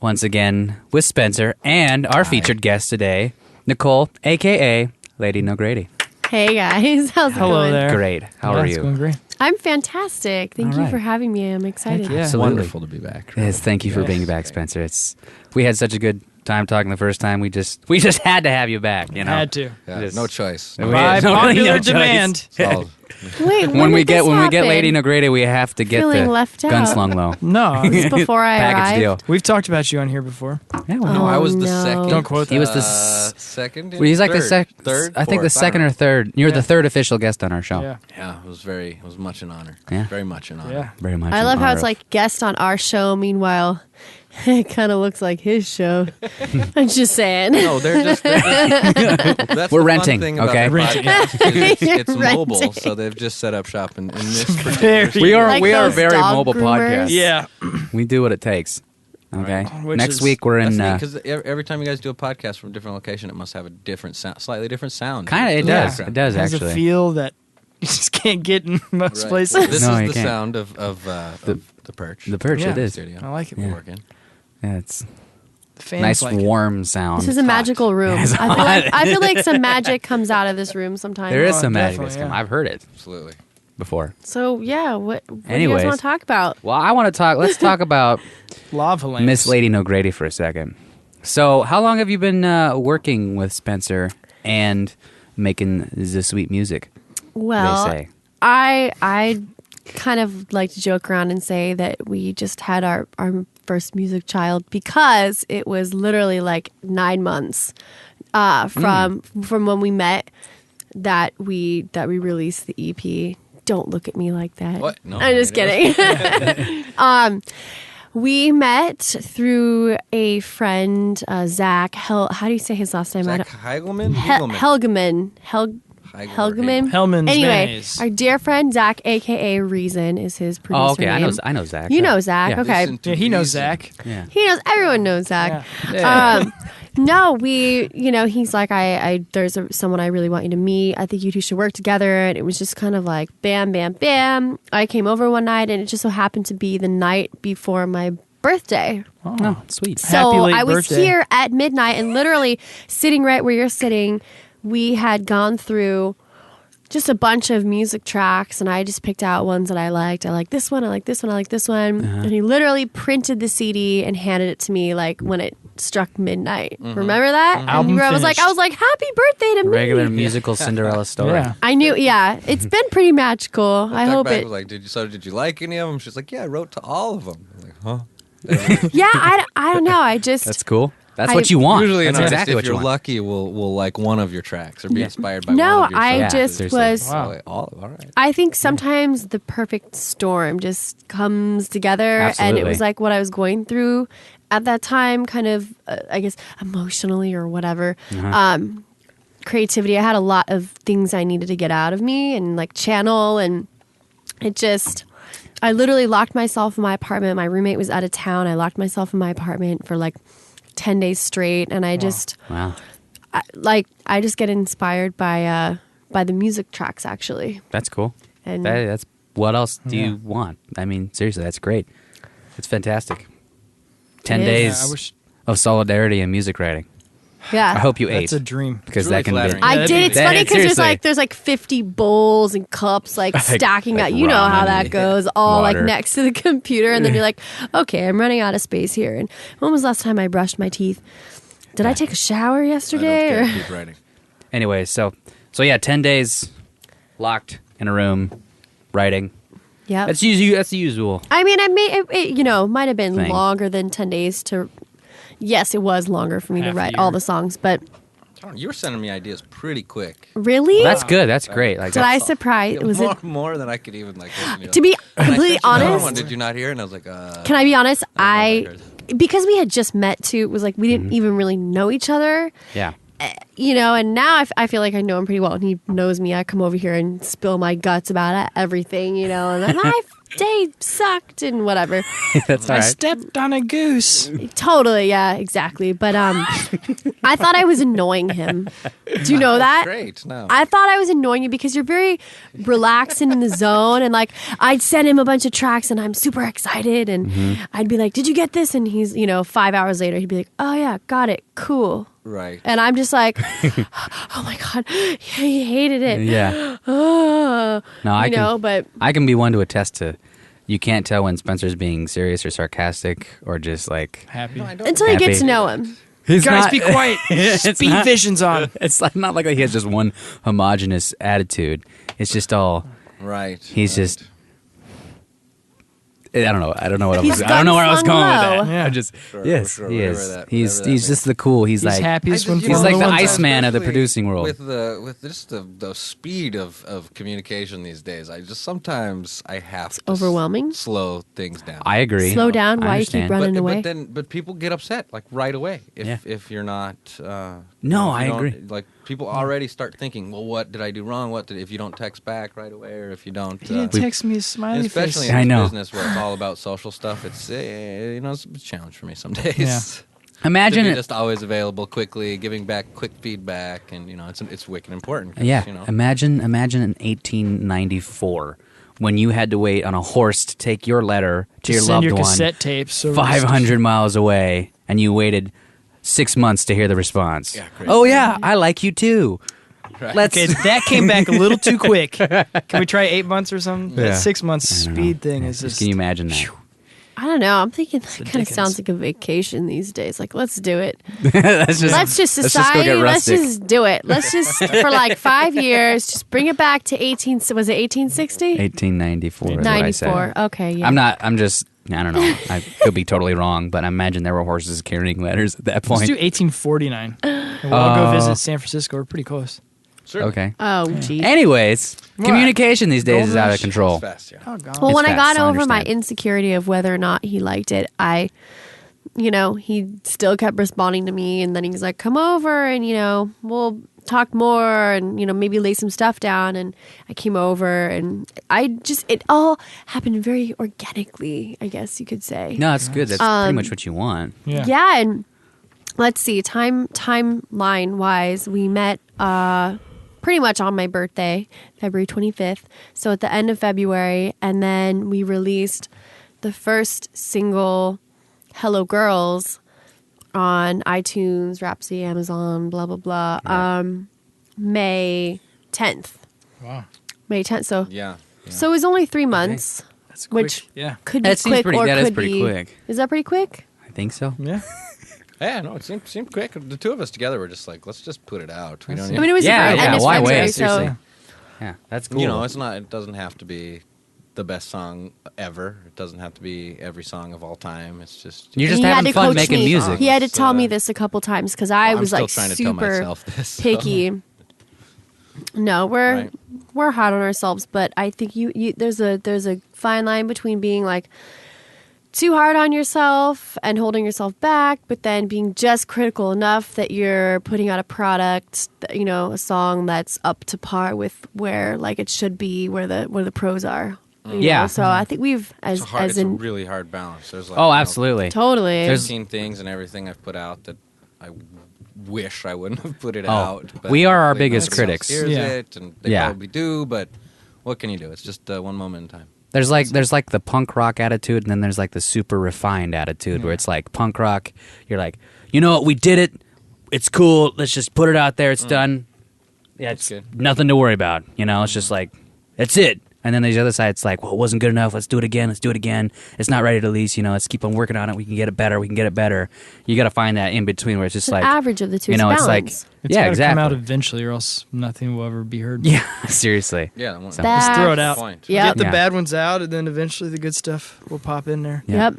once again with Spencer and our featured guest today, Nicole, a.k.a. Lady Nogrady. Hey guys, how's it Hello going? there. Great. How are It's you? going great. I'm fantastic. Thank you for having me. I'm excited. Yeah. It's wonderful to be back. Yes, thank you for being back, Spencer. We had such a good time talking the first time. We just had to have you back. You know, Had to. Yeah, no choice. We By had no popular choice. demand. Oh, Wait, When we get happen? Lady Nogrady, we have to get Feeling the left out. Gunslunglow No. This is before I package arrived. deal. We've talked about you on here before. Yeah, no, well, I was the no. second. Don't quote He was that. the second. well, he's like third, the third. I think the fourth, second don't or know. third. You're Yeah. the third official guest on our show. Yeah. Yeah, it was much an honor. Yeah. Very much an honor. Yeah. Very much. I an love how honor it's of- like guest on our show. Meanwhile, it kind of looks like his show. I'm just saying. No, they're just. That's We're the fun renting, thing about okay? the podcast is You're it's mobile, renting. so they've just set up shop in this particular. Very- we are Like we are a those very dog mobile groomers. podcast. Yeah. We do what it takes. Okay. Which Next is- week we're in. Because every time you guys do a podcast from a different location, it must have a different sound, slightly different sound. Kind of. It to the does. background. It does It has actually. a feel that you just can't get in most Right. places. Well, this No, is you the can't. sound of the perch. The perch. Yeah. It is. Studio. I like it. Yeah. Working. Yeah, it's The fans nice like it. warm sound. This is a magical room. It's I feel like some magic comes out of this room sometimes. There is Oh, some magic definitely, that's come. yeah. I've heard it Absolutely. before. So yeah, what do you Anyways. guys want to talk about? Well, I want to talk. Let's talk about Lava lamps. Miss Lady Nogrady for a second. So, how long have you been working with Spencer and making the sweet music? Well, they say. I kind of like to joke around and say that we just had our first music child because it was literally like 9 months from when we met that we released the EP. Don't look at me like that. What? No, I'm just kidding. We met through a friend, Zach. How do you say his last name? Zach Heigelman? Helgeman. Helgeman. Hellman's Anyway, mayonnaise. our dear friend Zach, a.k.a. Reason, is his producer Oh, okay. name. I know Zach. You know Zach, Yeah. okay. Listen to Yeah, he knows reason. Zach. Yeah. He knows. Everyone knows Zach. Yeah. No, he's like, there's someone I really want you to meet. I think you two should work together. And it was just kind of like, bam, bam, bam. I came over one night, and it just so happened to be the night before my birthday. Oh, sweet. So Happy late I was birthday. here at midnight, and literally sitting right where you're sitting, we had gone through just a bunch of music tracks, and I just picked out ones that I liked. I like this one, I like this one, I like this one. And he literally printed the CD and handed it to me like when it struck midnight. Remember that? And Album I was like, finished. happy birthday to me. Regular musical Cinderella story. Yeah. I knew, yeah. It's been pretty magical. I hope Back it. was like, did you like any of them? She's like, yeah, I wrote to all of them. I'm like, huh? Yeah, I don't know. I just. That's cool. That's I- what you want. Usually, That's an artist, exactly if what you you're want. lucky, will like one of your tracks or be inspired by No, one of your I songs. just seriously. was. Wow. All right. I think sometimes the perfect storm just comes together, and Absolutely. it was like what I was going through at that time, kind of, I guess, emotionally or whatever. Creativity. I had a lot of things I needed to get out of me and like channel, and it just. I literally locked myself in my apartment. My roommate was out of town. I locked myself in my apartment for like 10 days straight, and I just. Wow. I just get inspired by the music tracks, actually. That's cool. And That's what else do you want? I mean, seriously, that's great. It's fantastic. 10 It is. days Yeah, I wish of solidarity and music writing. yeah, I hope you that's ate a dream. because It's that really can flattering. be. I that'd did. be It's great. funny because Seriously. there's like 50 bowls and cups like stacking like out. You know how ramen. that goes, all Water. like next to the computer, and then you're like, okay, I'm running out of space here. And when was the last time I brushed my teeth? Did I take a shower yesterday? I Or? don't care. Keep writing. Anyway, so yeah, 10 days locked in a room writing. Yeah. That's the usual. I mean, it might have been Thing. longer than 10 days to. Yes, it was longer for me to Half a write year. all the songs, but You were sending me ideas pretty quick. really, That's good. That's great. Like did I that's, surprise? Was it more than I could even like. to be And I completely sent you another honest? one, did you not hear? And I was like, Can I be honest? I don't know if I Because we had just met too. It was like we didn't even really know each other. yeah. And now I feel like I know him pretty well, and he knows me. I come over here and spill my guts about everything, and day sucked and whatever. That's all I right. stepped on a goose. Totally, yeah, exactly. But I thought I was annoying him. Do you know that? Great. No. I thought I was annoying you because you're very relaxed and in the zone. And like, I'd send him a bunch of tracks and I'm super excited. And I'd be like, did you get this? And he's, 5 hours later, he'd be like, oh yeah, got it. Cool. Right. And I'm just like, oh my God, he hated it. Yeah. Oh, No, but I can be one to attest to. You can't tell when Spencer's being serious or sarcastic or just like Happy. No, I don't. until you get Happy. to know him. he's Guys, not- be quiet. It's Speed not- vision's on. It's like not like he has just one homogenous attitude. It's just all. Right. He's right. just. I don't know. I don't know what I He's was. I don't know where I was going with Gunslunglow. that. Yeah. I just Sure, yes, sure, he whatever is. that- He's whatever that he's just the cool. He's like happiest when I just- he's like the Formula One's on. Iceman of the especially producing world. with just the speed of communication these days. I just sometimes I have to overwhelming. slow things down. I agree. Slow down. I Why you keep understand. running away? But people get upset like right away Yeah. if you're not. No, if I you don't- agree. Like people already start thinking, well, what did I do wrong? If you don't text back right away, or if you don't. He didn't text me a smiley And especially face. in I this know. business where it's all about social stuff, it's it's a challenge for me some days. Yeah. Imagine to be it. just always available quickly, giving back quick feedback, and it's wicked important. 'Cause, Yeah. Imagine in 1894 when you had to wait on a horse to take your letter to your Send loved your one cassette tapes. So 500 miles away, and you waited 6 months to hear the response. Yeah, crazy. Oh yeah, I like you too. Right. Let's. Okay, that came back a little too quick. Can we try 8 months or something? Yeah. That 6 months I don't speed know. thing Yeah, is just. Can you imagine that? I don't know. I'm thinking that the kind of Dickens. sounds like a vacation these days. Like, let's do it. let's just Let's just go society. get Let's rustic. just do it. Let's just for like 5 years, just bring it back to 18. Was it 1860? 1894. Is what I said. 94. Okay, yeah. I'm not. I'm just. I don't know. I could be totally wrong, but I imagine there were horses carrying letters at that Let's point. do 1849. And we'll all go visit San Francisco. We're pretty close. Certainly. Okay. Oh, geez. Anyways, What? communication these days Gold is out of rush? control. It's fast, yeah. Oh, God. Well, It's when I fast, got I over my understand. insecurity of whether or not he liked it, he still kept responding to me, and then he's like, "Come over, and we'll talk more, and maybe lay some stuff down." And I came over, and it all happened very organically, I guess you could say. No, that's good. That's pretty much what you want. Yeah. Yeah, and let's see, timeline wise, we met pretty much on my birthday, February 25th. So at the end of February, and then we released the first single, Hello Girls, on iTunes, Rhapsody, Amazon, blah blah blah. May 10th. Wow. May 10th. So Yeah. so it was only 3 months. That's quick. Which- Yeah. Could be That seems quick pretty. or That could is pretty be. quick. Is that pretty quick? I think so. Yeah. Yeah, no, it seemed quick. The two of us together were just like, let's just put it out. We don't I mean, it was Yeah, the yeah, end of why wait? February, so Seriously. Yeah, that's cool. it doesn't have to be the best song ever. It doesn't have to be every song of all time. It's just You're just He had having to fun coach making me. music. He had to It's, tell me this a couple times because I I'm was still like trying to tell super myself this. so- picky. No, Right. we're hard on ourselves, but I think you there's a fine line between being like too hard on yourself and holding yourself back, but then being just critical enough that you're putting out a product, a song that's up to par with where like it should be, where the pros are. you Yeah. know? So I think we've It's a really hard balance. There's like Oh, absolutely. totally. There's- 15 things and everything I've put out that I wish I wouldn't have put it Oh, out. but we are our hopefully biggest nobody else critics. Hears Yeah. it, and they Yeah. probably do, but what can you do? It's just one moment in time. There's like the punk rock attitude, and then there's like the super refined attitude where it's like punk rock. You're like, you know what, we did it. It's cool. Let's just put it out there. It's done. Yeah, it's good. nothing to worry about. It's just like, that's it. And then there's the other side. It's like, well, it wasn't good enough. Let's do it again. Let's do it again. It's not ready to release. Let's keep on working on it. We can get it better. We can get it better. You got to find that in between where it's just It's an like average of the two. it's It's like balance. It's yeah, gotta exactly. come out eventually, or else nothing will ever be heard. Yeah, seriously. Yeah, So- Just throw it out. Point. Yep. Get the Yeah. bad ones out, and then eventually the good stuff will pop in there. Yeah. Yep.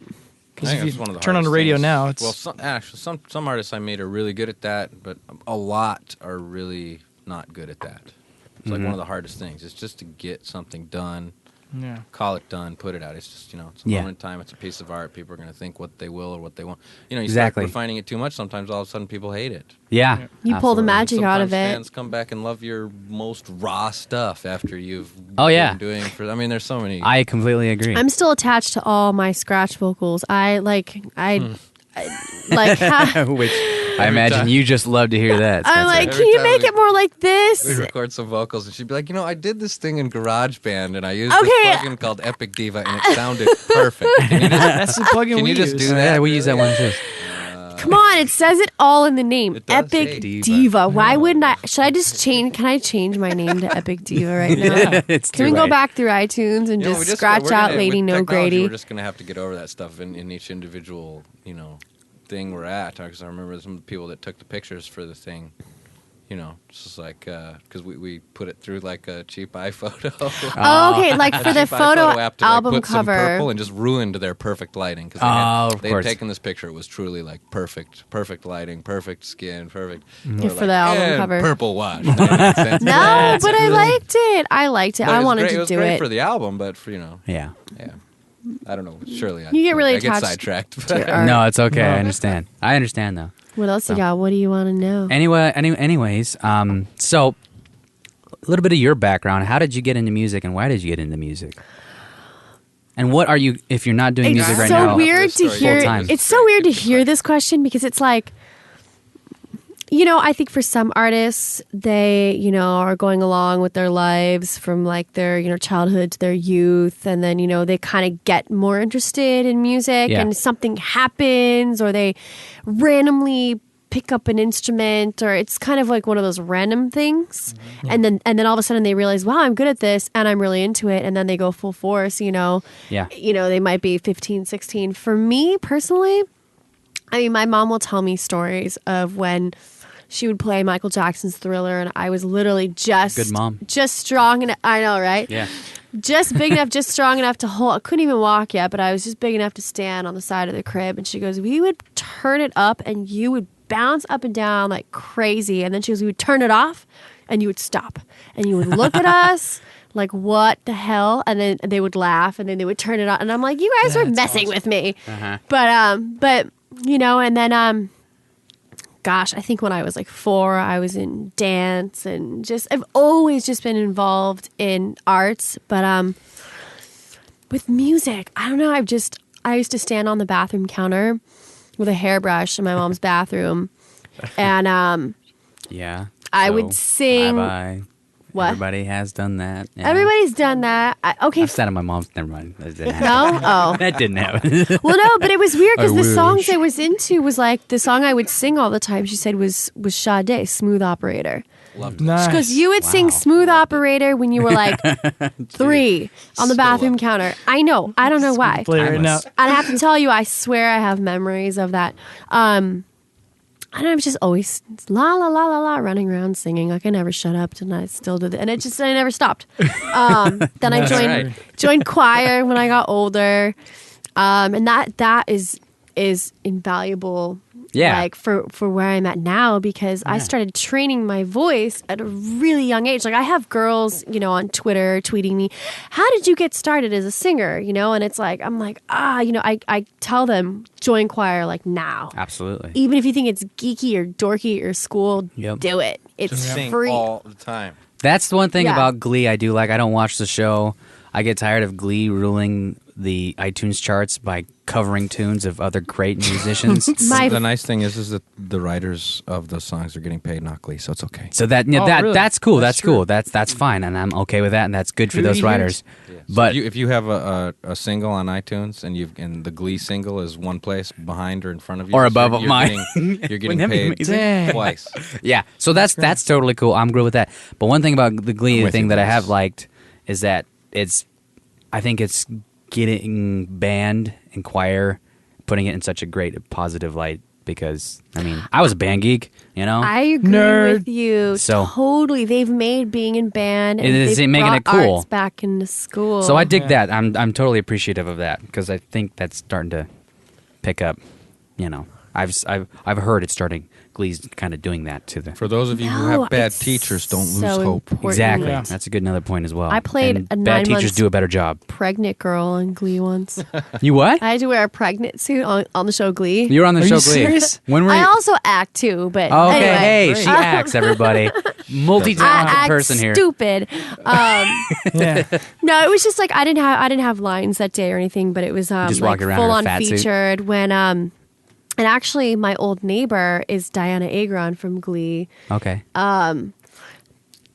Because I think if it's you one of the turn on the hardest radio things. now, it's well, some artists I meet are really good at that, but a lot are really not good at that. It's like one of the hardest things. It's just to get something done Yeah. call it done, put it out. It's just, it's a Yeah. moment in time. It's a piece of art. People are going to think what they will or what they want. You Exactly. start refining it too much. Sometimes all of a sudden people hate it. Yeah. You pull the absolutely. magic out of Sometimes it. fans come back and love your most raw stuff after you've Oh, yeah. been doing there's so many. I completely agree. I'm still attached to all my scratch vocals. I like Hmm. Which I imagine time. you just love to hear that. I'm Spencer. like, Every can you time make we- it more like We this? record some vocals, and she'd be like, I did this thing in GarageBand, and I used Okay. this plugin called Epic Diva, and it sounded perfect. Can you just, That's the plugin can we you just use. do Yeah, that? we use that one too. Come on, it says it all in the name. It does Epic say Diva. Diva. Why wouldn't I? Should I just change? Can I change my name to Epic Diva right now? Yeah, it's Can we too go right. back through iTunes and just scratch out Lady Nogrady? We're just going to have to get over that stuff in each individual, thing we're at. Because I remember some of the people that took the pictures for the thing. It's just like, because we put it through like a cheap iPhoto. Oh, okay, like for the Cheap photo iPhoto app to, album put some purple cover. and just ruined their perfect lighting. Because Oh, of they had course. taken this picture. It was truly like perfect lighting, perfect skin, perfect. Yeah, for the album cover. Purple wash. That made sense. No, but I liked it. I liked it. But it I was wanted great. to It was do great it. for the album, but for Yeah. yeah. I don't know. Surely You get really I get attached sidetracked. to art. No, it's okay. I understand. I understand though. What else you got? What do you want to know? Anyways, so a little bit of your background. How did you get into music, and why did you get into music? And what are you, if you're not doing It's music right so now? weird to Full hear. time. It's so weird to hear this question because it's like, I think for some artists, they, are going along with their lives from like their, childhood to their youth. And then, they kind of get more interested in music Yeah. and something happens or they randomly pick up an instrument or it's kind of like one of those random things. And then all of a sudden they realize, wow, I'm good at this and I'm really into it. And then they go full force, Yeah. they might be 15, 16. For me personally, I mean, my mom will tell me stories of when she would play Michael Jackson's Thriller, and I was literally Good mom. just strong enough. I know, right? Yeah. Just big enough, just strong enough to hold. I couldn't even walk yet, but I was just big enough to stand on the side of the crib. And she goes, we would turn it up, and you would bounce up and down like crazy. And then she goes, we would turn it off, and you would stop, and you would look at us. Like, what the hell? And then they would laugh, and then they would turn it on. And I'm like, you guys are messing with me. Uh-huh. But and then, gosh, I think when I was like 4, I was in dance and I've always just been involved in arts. But with music, I don't know. I used to stand on the bathroom counter with a hairbrush in my mom's bathroom. And Yeah. I So, would sing. Bye-bye. What? Everybody has done that. Yeah. Everybody's done that. Okay. I've sat on my mom's. Never mind. That didn't happen. No? Oh. That didn't happen. Well, no, but it was weird because I the songs wish. I was into was like the song I would sing all the time. She said was Sade, Smooth Operator. Loved it. Nice. Because you would sing Wow. Smooth Operator when you were like 3 on the Still bathroom love it. counter. I know. I don't know why. Play right now. And I have to tell you, I swear I have memories of that. And I was just always la la la la la running around singing. Like I never shut up, and I still did it. And I never stopped. Then I joined choir when I got older, and that is invaluable. Yeah. Like for where I'm at now because I started training my voice at a really young age. Like I have girls, on Twitter tweeting me, "How did you get started as a singer?" And it's like I'm like, I tell them join choir like now. Absolutely. Even if you think it's geeky or dorky or school, Yep. do it. It's Just sing free. all the time. That's the one thing Yeah. about Glee I do like. I don't watch the show. I get tired of Glee ruling the iTunes charts by covering tunes of other great musicians. My The nice thing is that the writers of the songs are getting paid, not Glee, so it's okay. So that Oh, really? that's cool. That's That's cool. That's fine, and I'm okay with that, and that's good for Who those do you hear? writers. So But if you have a single on iTunes and the Glee single is one place behind or in front of you, Or so above you're mine. getting, you're getting Wouldn't that be paid amazing? Dang. twice. yeah, so that's totally cool. I'm good with that. But one thing about the Glee I'm with thing you, that I Chris. have liked is that I think it's getting band and choir, putting it in such a great positive light. Because I was a band geek, I agree Nerd. with you. So- totally, they've made being in band and It is they've making brought it cool. arts back into school. So I dig Yeah. that. I'm totally appreciative of that because I think that's starting to pick up. I've heard it's starting. Glee's kind of doing that to the. For those of you who No, have bad it's teachers, don't so lose hope. important. Exactly. Yeah. That's a good another point as well. I played And a bad 9 teachers months do a better job. pregnant girl in Glee once. You what? I had to wear a pregnant suit on the show Glee. You were on the Are show you Glee. serious? When were I you? also act too, but Oh, okay, anyway. hey, she acts. Everybody, I multi-talented act person here. stupid. Yeah. No, it was just like I didn't have lines that day or anything, but it was just like walking around in a full on fat suit? featured when and actually my old neighbor is Diana Agron from Glee. Okay.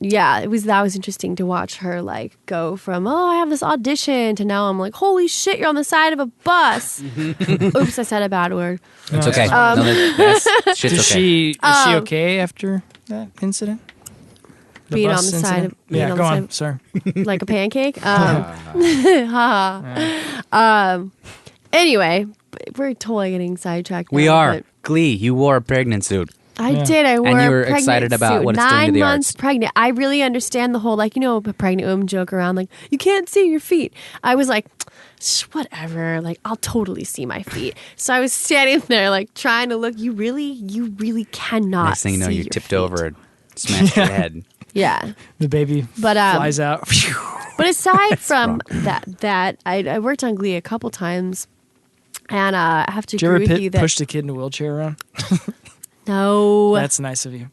Yeah, that was interesting to watch her like go from I have this audition to now I'm like holy shit you're on the side of a bus. Oops, I said a bad word. It's No, okay. that's That's shit's Is okay. she okay after that incident? The Being bus on the side of- being yeah, on go the on. side Sorry. Like a pancake. Anyway, we're totally getting sidetracked. We now, are. but Glee, you wore a pregnant suit. I Yeah. did. I wore you a were pregnant excited about suit. what it's doing to 9 the months arts. pregnant. I really understand the whole, a pregnant women joke around, like, you can't see your feet. I was like, whatever. Like, I'll totally see my feet. So I was standing there, like, trying to look. You really cannot Next thing you know, see you your tipped feet. over and smashed your head. Yeah. The baby But, flies out. But aside from that I worked on Glee a couple times. And I have to Did you agree ever with you that push the kid in a wheelchair around? no. That's nice of you.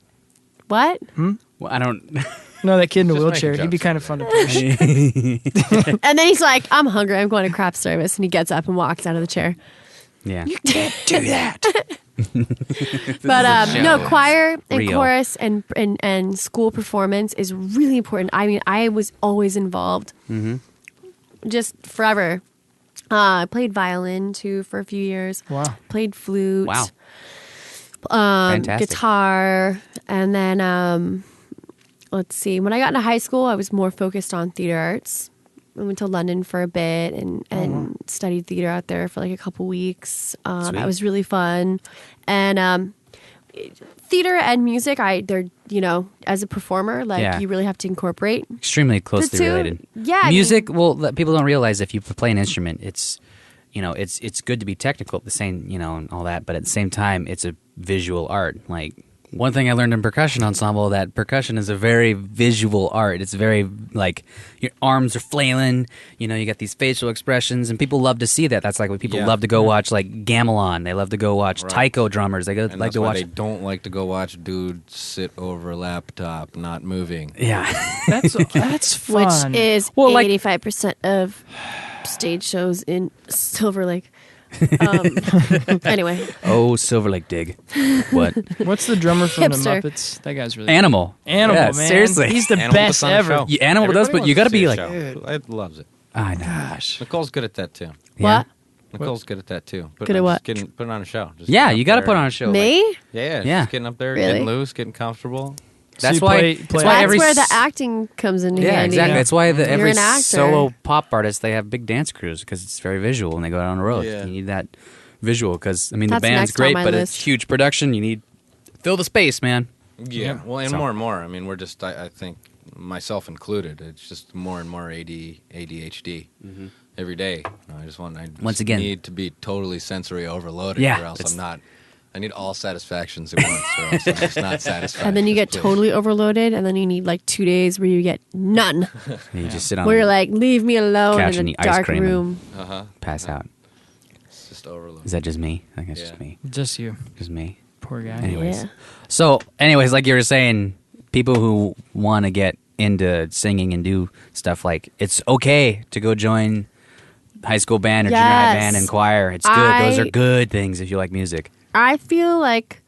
What? Well, I don't. No, that kid in a Just wheelchair. making He'd be jokes. kind of fun to push. And then he's like, I'm hungry. I'm going to craft service. And he gets up and walks out of the chair. Yeah. Do that. But no, show. choir and Real. chorus and school performance is really important. I mean, I was always involved, just forever. I played violin too for a few years. Wow. Played flute. Wow. Fantastic. Guitar, and then let's see. When I got into high school, I was more focused on theater arts. I went to London for a bit and studied theater out there for like a couple weeks. Sweet. That was really fun. And theater and music, they're as a performer, like Yeah. you really have to incorporate. Extremely closely The two- related. yeah, I Music. Well, people don't realize if you play an instrument, it's it's good to be technical at the same and all that, but at the same time, it's a visual art. Like one thing I learned in percussion ensemble, that percussion is a very visual art. It's very like your arms are flailing. You got these facial expressions, and people love to see that. That's like what people Yeah. love to go watch, like gamelan. They love to go watch Right. taiko drummers. They go And like that's to why watch. they don't like to go watch dudes sit over a laptop, not moving. Yeah. That's fun. Which is Well, like- 85% of stage shows in Silver Lake. Anyway, Oh, Silver Lake Dig. What? What's the drummer from Hipster. the Muppets? That guy's really Animal. Animal, Yeah, man. Seriously. He's the Animal best puts on a ever. show. Yeah, Animal does, Everybody but you wants gotta to be see a like- show. I loves it. I know. Gosh. Nicole's good at that too. Yeah. what? Nicole's good at that too. Good at what? Putting on a show. Just Yeah, getting you up got to there put on a and- show. Me? like- Yeah, Yeah. just getting up there, Really? getting loose, getting comfortable. So that's you why. play- That's play- why That's every where the s- acting comes in Yeah, handy. exactly. Yeah. That's why You're every an actor. solo pop artist, they have big dance crews because it's very visual when they go out on the road. Yeah. You need that visual because the That's band's next on great, my but list. it's huge production. You need fill the space, man. Yeah. Well, and So- more and more. I mean, we're just, I think, myself included, it's just more and more ADHD every day. I just Once again- need to be totally sensory overloaded, Yeah, or else it's- I'm not. I need all satisfactions at once, or else I'm just not satisfied. And then you get Just please. totally overloaded, and then you need like 2 days where you get none. And you just sit on Where you're like, leave me alone Couch in and a eat ice dark cream and- room. pass out. It's just overload. Is that just me? I think it's Yeah. just me. Just you. Just me. Poor guy. Anyways. Yeah. So, anyways, like you were saying, people who want to get into singing and do stuff, like it's okay to go join high school band or junior high Yes. band and choir. It's good. Those are good things if you like music. I feel like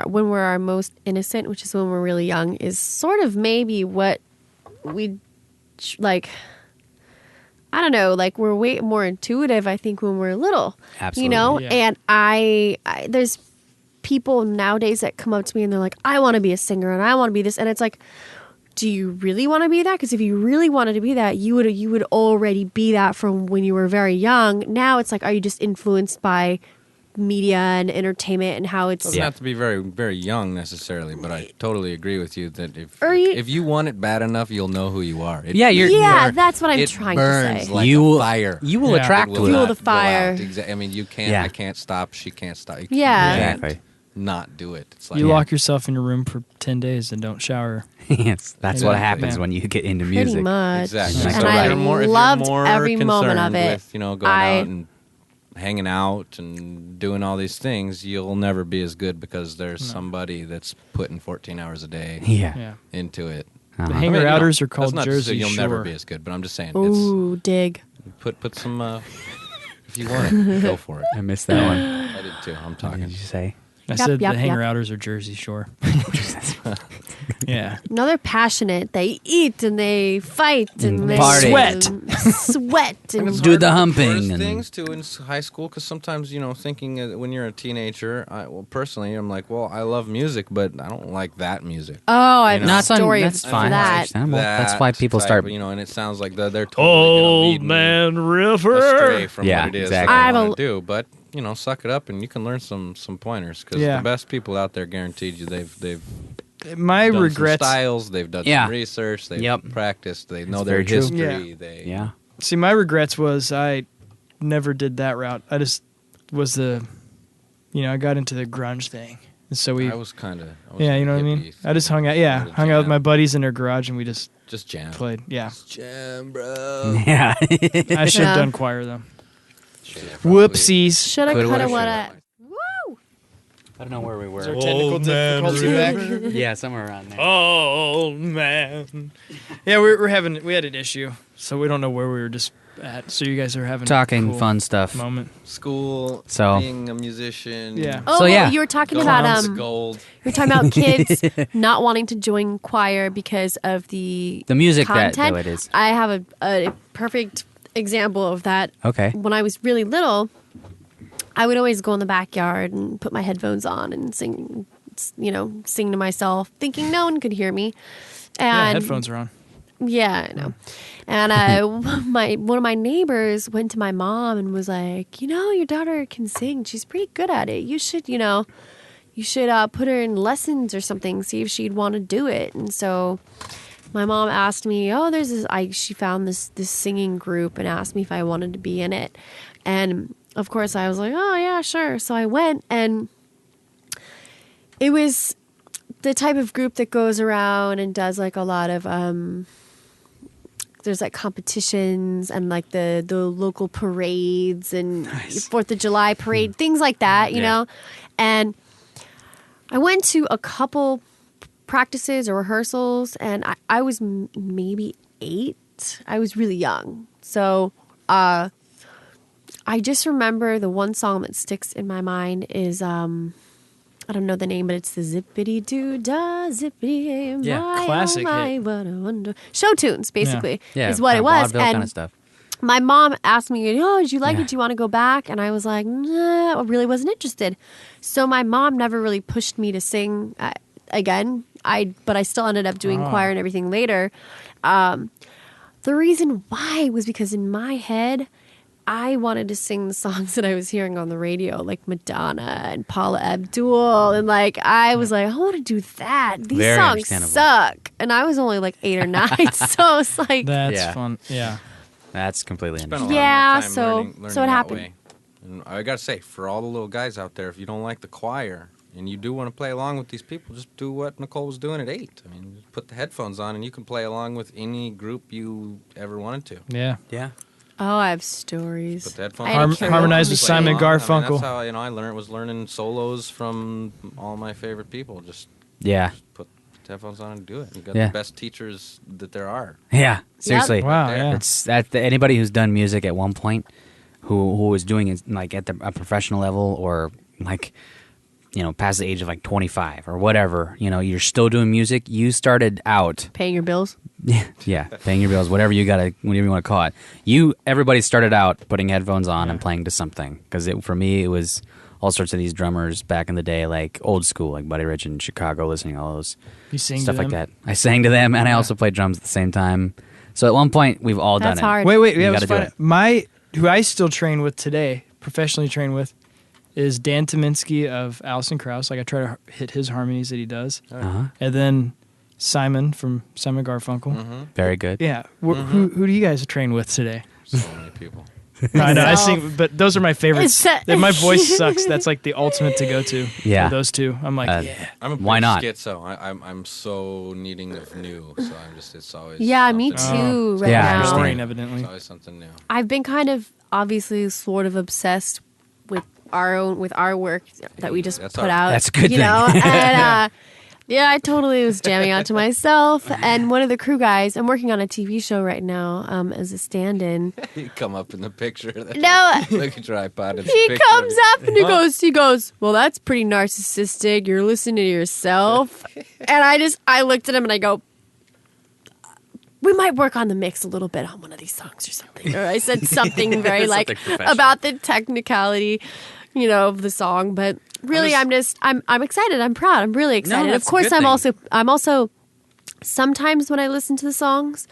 when we're our most innocent, which is when we're really young, is sort of maybe what we like. I don't know, like we're way more intuitive, I think, when we're little. Absolutely. You know, Yeah. and I there's people nowadays that come up to me and they're like, I want to be a singer and I want to be this, and it's like, do you really want to be that? Because if you really wanted to be that, you would already be that from when you were very young. Now it's like, are you just influenced by media and entertainment and how it's Doesn't have to be very, very young necessarily, but I totally agree with you that Or you- if you want it bad enough, you'll know who you are. Yeah, you're- that's what I'm it trying to burns say. like You- a fire. You will Yeah. attract It to will it. Fuel not the go out. fire. I mean, you can't. Yeah. I can't stop. She can't stop. You Yeah. can't Exactly. not do it. It's like You lock yourself in your room for 10 days and don't shower. Yes, that's what Exactly. happens Yeah. when you get into Pretty music. much. Exactly. And So I if you're loved more every moment of concerned it. With, going out and hanging out and doing all these things, you'll never be as good because there's somebody that's putting 14 hours a day Yeah. Yeah. into it. Uh-huh. The hanger-outers are That's called not to say Jersey you'll Shore. never be as good, but I'm just saying, Ooh, dig. it's put some. If you want it, go for it. I missed that one. I did too. I'm What talking. did you say? I Yep, said yep, the yep. hanger-outers are Jersey Shore. Yeah. No, they're passionate. They eat and they fight and they Party. Sweat. sweat and It's Do hard the to humping enforce and- things too in high school because sometimes thinking when you're a teenager. Personally, I'm like, well, I love music, but I don't like that music. Oh, I have You know. a That's story that's for fine. that. Understandable. That's That why people type, start. and it sounds like they're totally gonna lead me River. astray from Yeah, what it is exactly. that I've I a- want to do. But suck it up, and you can learn some pointers because Yeah. the best people out there, guaranteed you, they've My done regrets. some styles, they've done Yeah. some research, they've Yep. practiced, they know It's their very true. history. Yeah. They Yeah. See, my regrets was I never did that route. I just was I got into the grunge thing, and so I was kind of yeah, you know what I mean. I just hung out, hung out with my buddies in their garage, and we just jam. played. Yeah, Jam, bro. Yeah. I should have Yeah. done choir though. Probably. Whoopsies. Shoulda, Coulda, coulda, woulda, woulda. I don't know where we were. Technical difficulty back. Yeah, somewhere around there. Oh man. Yeah, we had an issue, so we don't know where we were just at. So you guys are having Talking a cool fun stuff. moment. School, So- being a musician. Yeah. Oh, So, yeah. you were talking Going about on to gold. you were talking about kids not wanting to join choir because of the music that content. though it is. I have a perfect example of that. Okay. When I was really little, I would always go in the backyard and put my headphones on and sing, sing to myself, thinking no one could hear me. Yeah, And headphones are on. yeah, I know. And one of my neighbors went to my mom and was like, your daughter can sing. She's pretty good at it. You should, put her in lessons or something. See if she'd want to do it. And so my mom asked me, there's this. She found this singing group and asked me if I wanted to be in it. And of course, I was like, oh yeah, sure. So I went, and it was the type of group that goes around and does like a lot of there's like competitions and like the local parades and 4th of July parade, things like that, you know. And I went to a couple practices or rehearsals, and I was maybe 8. I was really young, so I just remember the one song that sticks in my mind is I don't know the name, but it's the zippity doo dah zippity. Yeah, my, classic oh my, hit. what a wonder. Show tunes, basically, Yeah. is what it was. Vaudeville And kind of stuff. my mom asked me, did you like Yeah. it? Do you want to go back? And I was like, nah, I really wasn't interested. So my mom never really pushed me to sing again. But I still ended up doing choir and everything later. The reason why was because in my head, I wanted to sing the songs that I was hearing on the radio, like Madonna and Paula Abdul. And I was like, I want to do that. These Very songs understandable. suck. And I was only like 8 or 9. So it's like, That's Yeah. fun. Yeah. That's completely Spent a lot understandable. of Yeah, my time so- learning so it that happened. way. And I gotta say, for all the little guys out there, if you don't like the choir and you do want to play along with these people, just do what Nicole was doing at 8. I mean, just put the headphones on and you can play along with any group you ever wanted to. Yeah. Yeah. oh, I have stories. Put the headphones I had a on. karaoke Harmonize with Play Simon along. I mean, Garfunkel. that's how I learning solos from all my favorite people. Just Yeah. put the headphones on and do it. You got Yeah. the best teachers that there are. Yeah. Seriously. Wow. there. Yeah. It's that anybody who's done music at one point, who was doing it like at a professional level or like, past the age of like 25 or whatever, you're still doing music. You started out, Paying your bills. yeah, paying your bills, whatever you want to call it. Everybody started out putting headphones on and playing to something. Because for me, it was all sorts of these drummers back in the day, like old school, like Buddy Rich in Chicago, listening to all those You sing stuff to like them? that. I sang to them, and I also played drums at the same time. So at one point, we've all done That's it. hard. Wait. You Yeah, gotta let's do find it. who I still train with today, professionally train with, is Dan Tominski of Alison Krauss. Like I try to hit his harmonies that he does. Uh-huh. And then Simon from Simon Garfunkel. Mm-hmm. Very good. Yeah. Who do you guys train with today? So many people. I know. I Myself. sing, but those are my favorites. If my voice sucks, that's like the ultimate to go to. Yeah. For those two. I'm like, yeah. I'm a Why not? schizo. I'm so needing of new. So I'm just it's always Yeah, me something too. Oh. Right Yeah, I now, understand. Boring, evidently. It's always something new. I've been kind of obviously sort of obsessed with our work that we just That's put our- out. That's a good you thing. know, and yeah, I totally was jamming out to myself. And one of the crew guys, I'm working on a TV show right now as a stand-in. You come up in the picture. No, Look at your iPod. It's a he picture comes of you. up and he goes, well, that's pretty narcissistic. You're listening to yourself. And I looked at him and I go, we might work on the mix a little bit on one of these songs or something. Or I said something very like Something professional. about the technicality, of the song. But really, I'm excited. I'm proud. I'm really excited. that's Of course, a good thing. I'm also sometimes when I listen to the songs,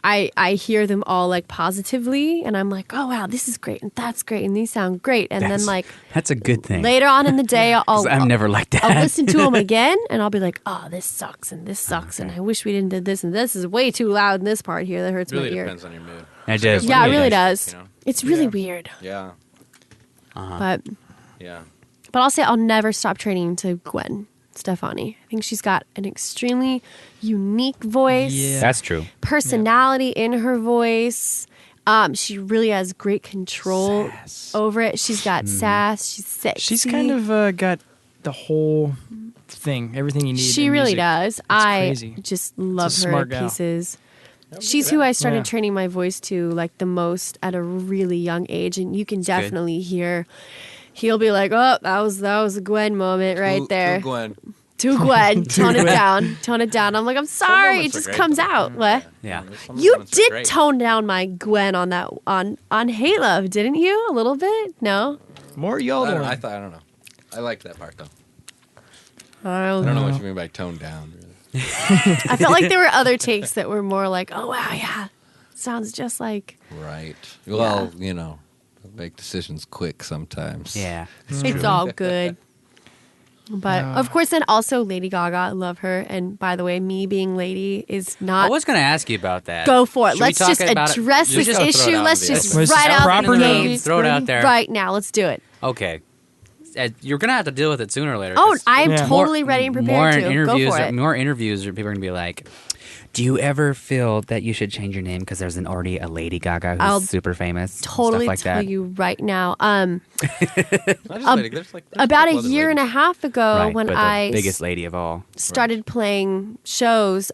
I hear them all like positively, and I'm like, oh wow, this is great, and that's great, and these sound great. And then like That's a good thing. later on in the day, 'Cause I'm never like that. I'll listen to them again, and I'll be like, oh, this sucks, and this sucks, and I wish we didn't do this, and this is way too loud in this part here that hurts It really my ear. depends on your mood. It does. Yeah, it really does. does. You know? It's really Yeah. weird, Yeah. but Yeah. I'll say I'll never stop training to Gwen Stefani. I think she's got an extremely unique voice. Yeah. That's true. Personality in her voice. She really has great control Sass. over it. She's got sass. She's sexy. She's kind of got the whole thing, everything you need. She in really music. does. I crazy. just love It's a her smart gal. pieces. She's who I started Yeah. training my voice to like the most at a really young age, and you can definitely hear. He'll be like, "Oh, that was a Gwen moment right Ooh, there." Gwen. To Gwen, tone it down, tone it down. I'm like, I'm sorry, it moments are just great, comes though. out. What? Yeah. Some You moments are did great. tone down my Gwen on that on Hate Love, didn't you? A little bit? No. More I y'all don't, doing. I don't know. I liked that part though. I I don't know what you mean by toned down. Really. I felt like there were other takes that were more like, oh wow, yeah, sounds just like. Right. Well, make decisions quick sometimes. Yeah. It's all good. But of course, then also Lady Gaga, I love her. And by the way, me being lady is I not. was going to ask you about that. Go for it. Should we Let's talk just about it? address Just this throw it issue. out Let's of the just way. Was write it out proper the name? names. Throw it out there. Right now. Let's do it. Okay. You're going to have to deal with it sooner or later. Oh, 'cause I'm Yeah. totally ready and prepared to. interviews, Go for it. More interviews, people are going to be like, do you ever feel that you should change your name because there's already a Lady Gaga who's I'll super famous? Totally stuff like tell that. you right now. Not just lady, there's About a couple other year and a ladies. half ago, Right, when but the I biggest lady of all. started playing shows,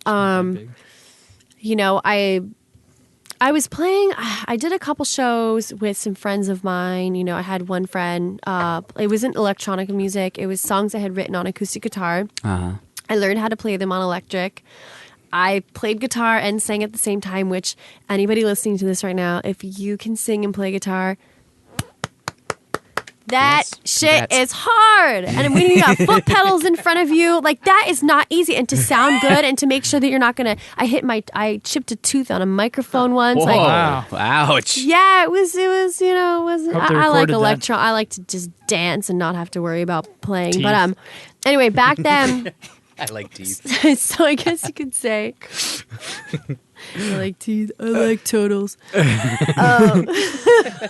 I was playing. I did a couple shows with some friends of mine. I had one friend. It wasn't electronic music. It was songs I had written on acoustic guitar. Uh-huh. I learned how to play them on electric. I played guitar and sang at the same time, which anybody listening to this right now, if you can sing and play guitar, that Yes, shit congrats. is hard. And when you got foot pedals in front of you, like that is not easy. And to sound good and to make sure that you're not going to, I chipped a tooth on a microphone once. Whoa. Like, Wow. yeah, Ouch. it was, Hope they I like recorded that. electro. I like to just dance and not have to worry about playing. Teeth. But anyway, back then, I like teeth. so I guess you could say I like teeth. I like turtles.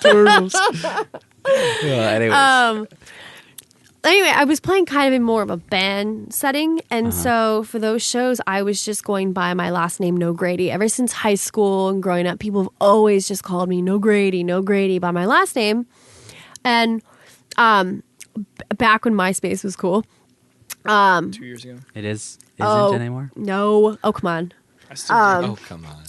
Turtles. Anyways. Anyway, I was playing kind of in more of a band setting, and so for those shows, I was just going by my last name, Nogrady. Ever since high school and growing up, people have always just called me Nogrady by my last name. And back when MySpace was cool. 2 years ago. It isn't anymore? No. Oh, come on. I still do. Oh, come on.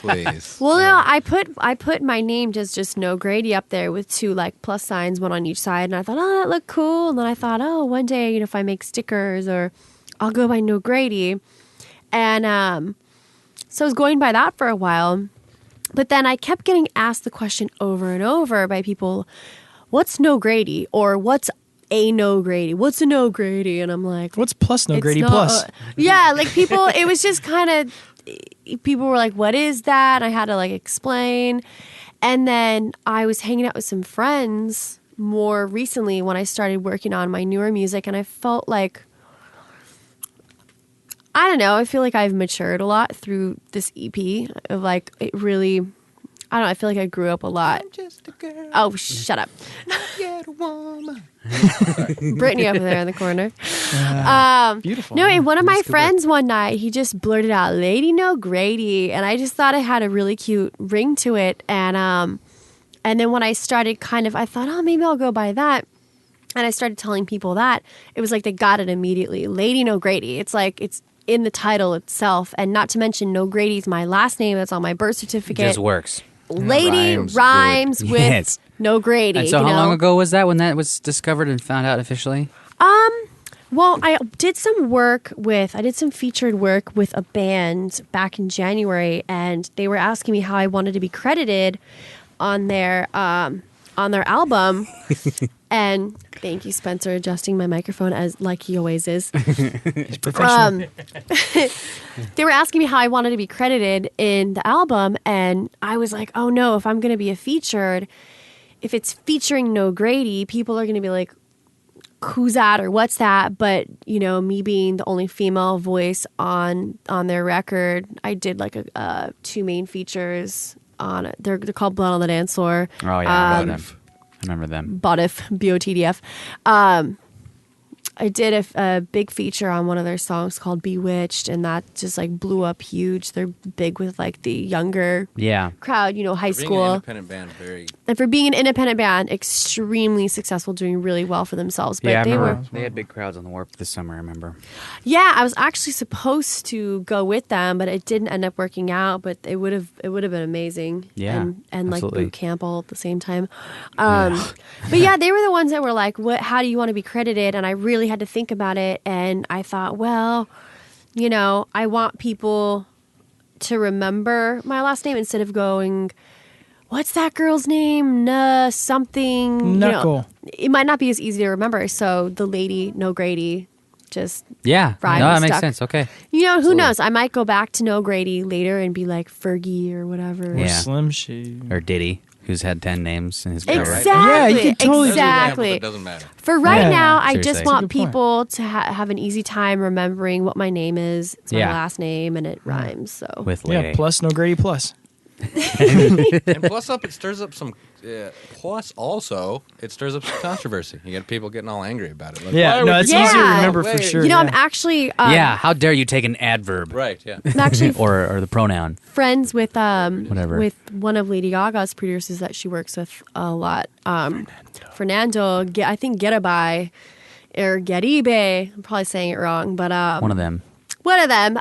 Please. Well, no, I put my name just Nogrady up there with two like plus signs, one on each side, and I thought, oh, that looked cool. And then I thought, oh, one day, if I make stickers, or I'll go by Nogrady. And so I was going by that for a while, but then I kept getting asked the question over and over by people, "What's Nogrady?" or "What's a Nogrady? What's a Nogrady?" And I'm like, What's plus no it's Grady not- plus? yeah, like people, it was just kind of, people were like, what is that? And I had to like explain. And then I was hanging out with some friends more recently when I started working on my newer music, and I felt like, I don't know, I feel like I've matured a lot through this EP of like, it really, I don't know, I feel like I grew up a lot. I'm just a girl, Oh, shut up. not yet a woman. Brittany over there in the corner. Beautiful. No, yeah. and one of my That's good friends one night, he just blurted out "Lady Nogrady," and I just thought it had a really cute ring to it. And then when I started I thought, oh, maybe I'll go by that. And I started telling people that. It was like they got it immediately. Lady Nogrady. It's like it's in the title itself. And not to mention, Nogrady is my last name. That's on my birth certificate. Just works. Lady Rhymes rhymes good. with Yes. Nogrady. And so you how know? long ago was that when that was discovered and found out officially? Well, I did some featured work with a band back in January, and they were asking me how I wanted to be credited on their album. And thank you, Spencer, adjusting my microphone as like he always is. He's professional. They were asking me how I wanted to be credited in the album, and I was like, oh no, if I'm going to be if it's featuring Nogrady, people are going to be like, who's that or what's that? But you know, me being the only female voice on their record, I did like a 2 main features on it. They're called Blood on the Dance Floor. Oh yeah, I remember them. I remember them. BOTF, BOTDF. I did a big feature on one of their songs called Bewitched, and that just like blew up huge. They're big with like the younger crowd, you know, high Being an school. independent band, very. And for being an independent band, extremely successful, doing really well for themselves. But Yeah, I they remember. were, They had big crowds on the Warp this summer, I remember. yeah, I was actually supposed to go with them, but it didn't end up working out. But it would have been amazing. Yeah, and like absolutely. boot camp all at the same time. But yeah, they were the ones that were like, "What? How do you want to be credited?" And I really had to think about it. And I thought, well, you know, I want people to remember my last name instead of going, what's that girl's name? Something. Knuckle. You know, it might not be as easy to remember. So the Lady Nogrady just, Yeah, Rhyme no, that makes stuck. sense. Okay. you know, who Absolutely. knows? I might go back to Nogrady later and be like Fergie or whatever. Yeah. Slim Shady. Or Diddy, who's had 10 names in his career. Exactly. Yeah, you could totally do that. exactly. It doesn't matter. For right Yeah. now, I Seriously. just That's a want good point. people to have an easy time remembering what my name is. It's my Yeah. last name, and it rhymes. So With Lady. Yeah, plus Nogrady plus. And plus it stirs up some. Plus also, it stirs up some controversy. You get people getting all angry about it. Like, Yeah, why no, would it's you- Yeah. easier to remember for Wait. sure. you know, yeah. I'm actually Yeah, how dare you take an adverb? Right. Yeah. I'm actually or the pronoun. friends with Whatever. with one of Lady Gaga's producers that she works with a lot. Fernando, I think Getaby or Geribe. I'm probably saying it wrong, but One of them. one of them,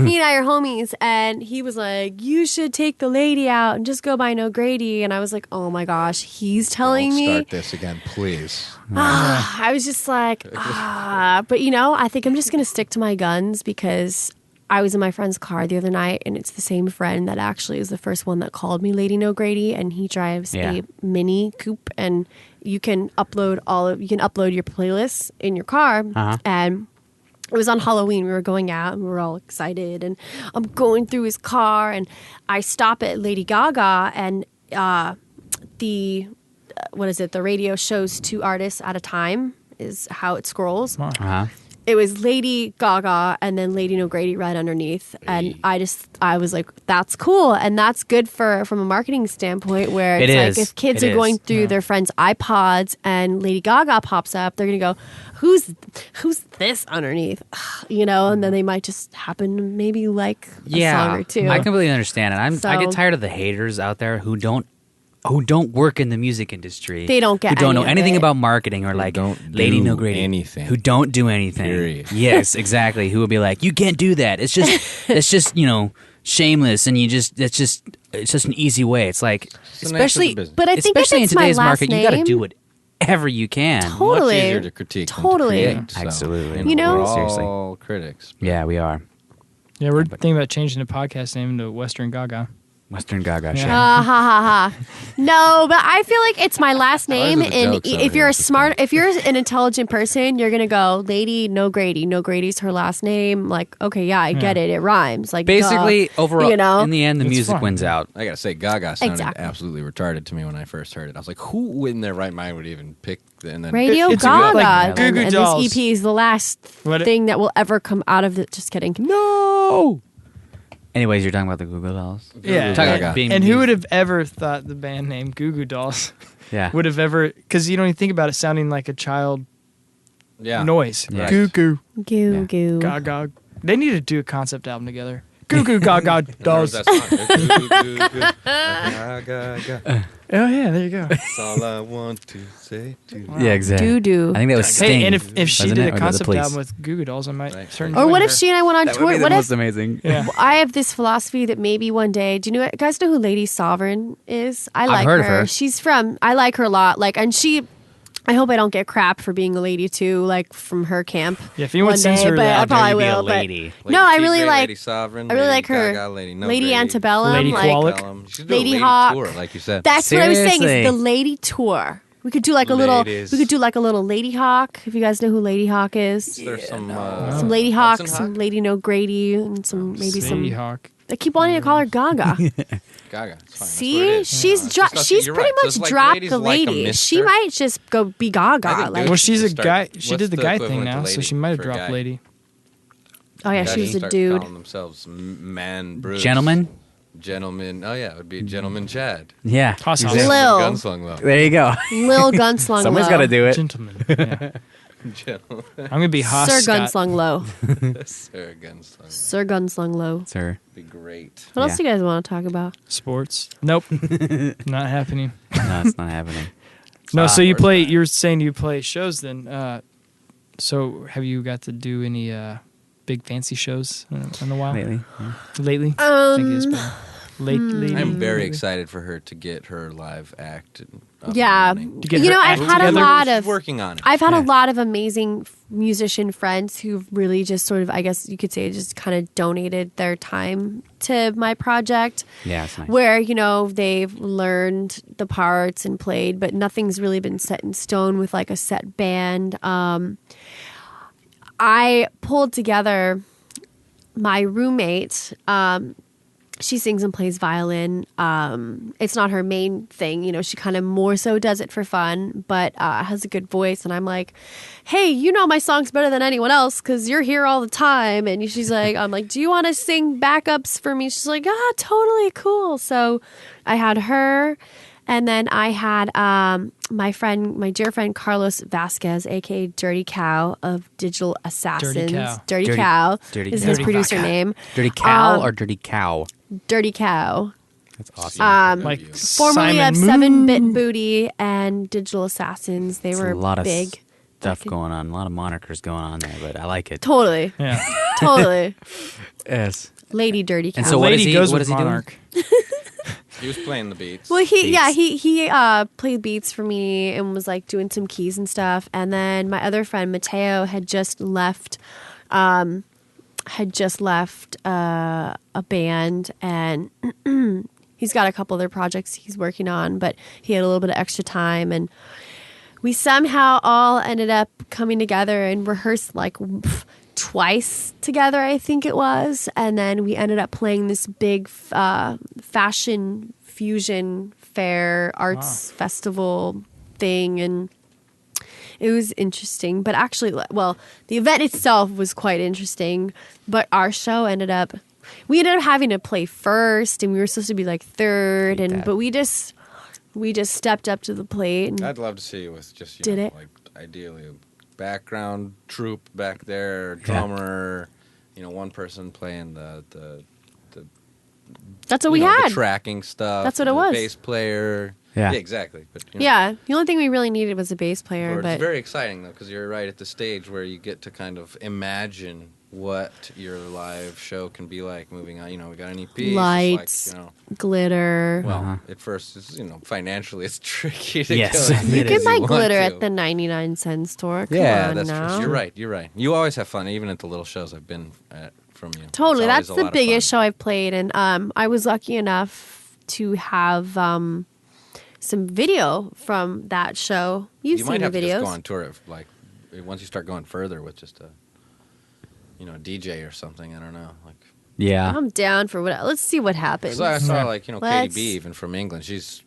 he and I are homies, and he was like, you should take the lady out and just go by Nogrady. And I was like, oh my gosh, he's telling Don't me. start this again, please. I was just like, but you know, I think I'm just going to stick to my guns because I was in my friend's car the other night, and it's the same friend that actually is the first one that called me Lady Nogrady, and he drives a mini coupe, and you can upload your playlists in your car, and it was on Halloween. We were going out and we were all excited, and I'm going through his car, and I stop at Lady Gaga, and the radio shows 2 artists at a time is how it scrolls. Uh-huh. It was Lady Gaga and then Lady Nogrady right underneath, and I was like, that's cool, and that's good from a marketing standpoint, where it's like if kids are going through their friends' iPods and Lady Gaga pops up, they're gonna go, who's this underneath, you know, and then they might just happen to maybe like a song or two. I completely understand it. I So- get tired of the haters out there who don't work in the music industry. They don't get who don't any know of anything it. about marketing or like don't Lady do Nogrady. anything. Who don't do anything. Period. Yes, exactly. Who will be like, you can't do that. It's just you know, shameless, and it's just an easy way. It's like It's the nature of the especially business. But I think if especially in it's my today's last market, you got to name- do whatever you can. Totally. Much easier to critique Totally. than to create. So, Absolutely. You know? we're all Seriously. critics. Yeah, we are. Yeah, we're thinking about changing the podcast name to Western Gaga. Western Gaga Yeah. shit. Ha ha ha. No, but I feel like it's my last name, are the and jokes over if here? you're a It's just smart, if you're an intelligent person, you're gonna go Lady Nogrady. Nogrady's her last name. Like, okay, yeah, I get it. It rhymes. Like, Basically, duh. overall, you know, in the end, the It's music fun, wins yeah. out. I gotta say, Gaga sounded Exactly. absolutely retarded to me when I first heard it. I was like, who in their right mind would even pick? And then Radio It's Gaga. like Goo Goo and Dolls. this EP is the last What- thing that will ever come out of it. Just kidding. No. Anyways, you're talking about the Google Dolls. Yeah. Talking Gaga. about being And who music- would have ever thought the band name Goo Goo Dolls Yeah. would have ever? Because you don't even think about it sounding like a child yeah, noise. Yeah. Goo Goo Goo Yeah. goo. Gaga. They need to do a concept album together. Goo Goo Gaga Dolls. That song. Gaga. Oh yeah, there you go. That's all I want to say to you. Yeah, exactly. Doo doo. I think that was Sting. Hey, and if she wasn't did it? a Or the concept Police? album with Goo Goo Dolls, I might Right. start. Or what if her. she and I went on That would tour? be the What most if amazing. Yeah. I have this philosophy that maybe one day, do you guys know who Lady Sovereign is? I like heard of her. She's I like her a lot. Like, and I hope I don't get crap for being a lady too, like from her camp. Yeah, if anyone one sends day, her but that, I probably Dare you be a will. But lady. no, I really Tigray, like. Lady Sovereign, I really Lady like her. Gaga, Lady Lady Nogrady. Antebellum, Lady like Qualic. You should do a Lady lady Hawk. tour, like you said. That's what I was saying. Seriously. Is the lady tour. We could do like a little. Ladies. We could do like a little Lady Hawk. If you guys know who Lady Hawk is, There's some some Lady Hawk, Hudson some Lady No Grady, and some maybe some. Lady Hawk. I keep wanting to call her Gaga. Gaga. It's fine. That's what it See, is. she's It's just not- she's you're pretty right. So much it's like dropped ladies the like a lady. mister. She might just go be I Gaga. think Like, Well, dudes she's should a start- guy. She what's did the guy thing equivalent to now, so lady she might have for a dropped guy? Lady. oh yeah, Guys she was should a start dude. calling themselves man brews. Gentlemen? Gentleman. Oh yeah, it would be Gentleman Chad. Yeah. Toss house. exactly. Lil. Gunslunglow. There you go. Lil Gunslunglow. Someone's got to do it. Gentleman. Yeah. Gentleman. I'm gonna be Haas Sir Scott. Gunslunglow. Sir Gunslunglow. Sir Gunslunglow. Sir. Be great. What else do Yeah. you guys want to talk about? Sports. Nope. Not happening. No, it's not happening. No, so you Sports play. time. You're saying you play shows then. So have you got to do any big fancy shows in a while? Lately. Yeah. Lately? I think it has Um, been. Lately. I'm very excited for her to get her live act. Up Yeah. and running. To get You her know, I've act had a together? lot She's of. working on it. I've had Yeah. a lot of amazing musician friends who've really just sort of, I guess you could say, just kind of donated their time to my project. Yeah, it's nice. Where, they've learned the parts and played, but nothing's really been set in stone with like a set band. I pulled together my roommate. She sings and plays violin. It's not her main thing. She kind of more so does it for fun, but has a good voice. And I'm like, hey, my songs better than anyone else because you're here all the time. And she's like, I'm like, do you want to sing backups for me? She's like, totally cool. So I had her. And then I had my dear friend Carlos Vasquez, a.k.a. Dirty Cow of Digital Assassins. Cow. Dirty Cow Dirty is Cow. his Dirty producer Cow. name. Dirty cow or dirty cow? Dirty Cow. That's awesome. like Formerly Simon of Moo. 7-Bit Booty and Digital Assassins. They It's were a lot of big. stuff going on. A lot of monikers going on there, but I like it. Totally. Yeah. Totally. Yes. Lady Dirty Cow. And so what Lady is he- goes what with is he doing? Monarch. He was playing the beats. Well, he Beats. played beats for me and was like doing some keys and stuff. And then my other friend Mateo had just left a band, and he's got a couple other projects he's working on, but he had a little bit of extra time, and we somehow all ended up coming together and rehearsed like twice together, I think it was. And then we ended up playing this big fashion fusion fair arts festival thing. And it was interesting. But actually, well, the event itself was quite interesting. But our show we ended up having to play first, and we were supposed to be like third. Hate that. But we just stepped up to the plate. And I'd love to see you with just Did it? like ideally a background troupe back there, drummer, one person playing the that's what we the had. tracking stuff. That's what it the was. Bass player. Yeah. Exactly. But Yeah, the only thing we really needed was a bass player. It's But very exciting though, because you're right at the stage where you get to kind of imagine what your live show can be like moving on. We got an EP. it's Lights. just like, glitter. well, at first, it's financially, it's tricky to Yes. go as You You big can as buy want glitter to. at the 99-cent store. Come Yeah, on That's now. true. You're right. You always have fun, even at the little shows I've been at from you. Totally. It's always That's a the lot of biggest fun. show I've played. And I was lucky enough to have some video from that show. You've You seen might the have to videos. just go on tour, like once you start going further with just a DJ or something. I don't know, like. Yeah. I'm down for what. Let's see what happens. Because I saw Yeah. Katie Let's- B, even from England. She's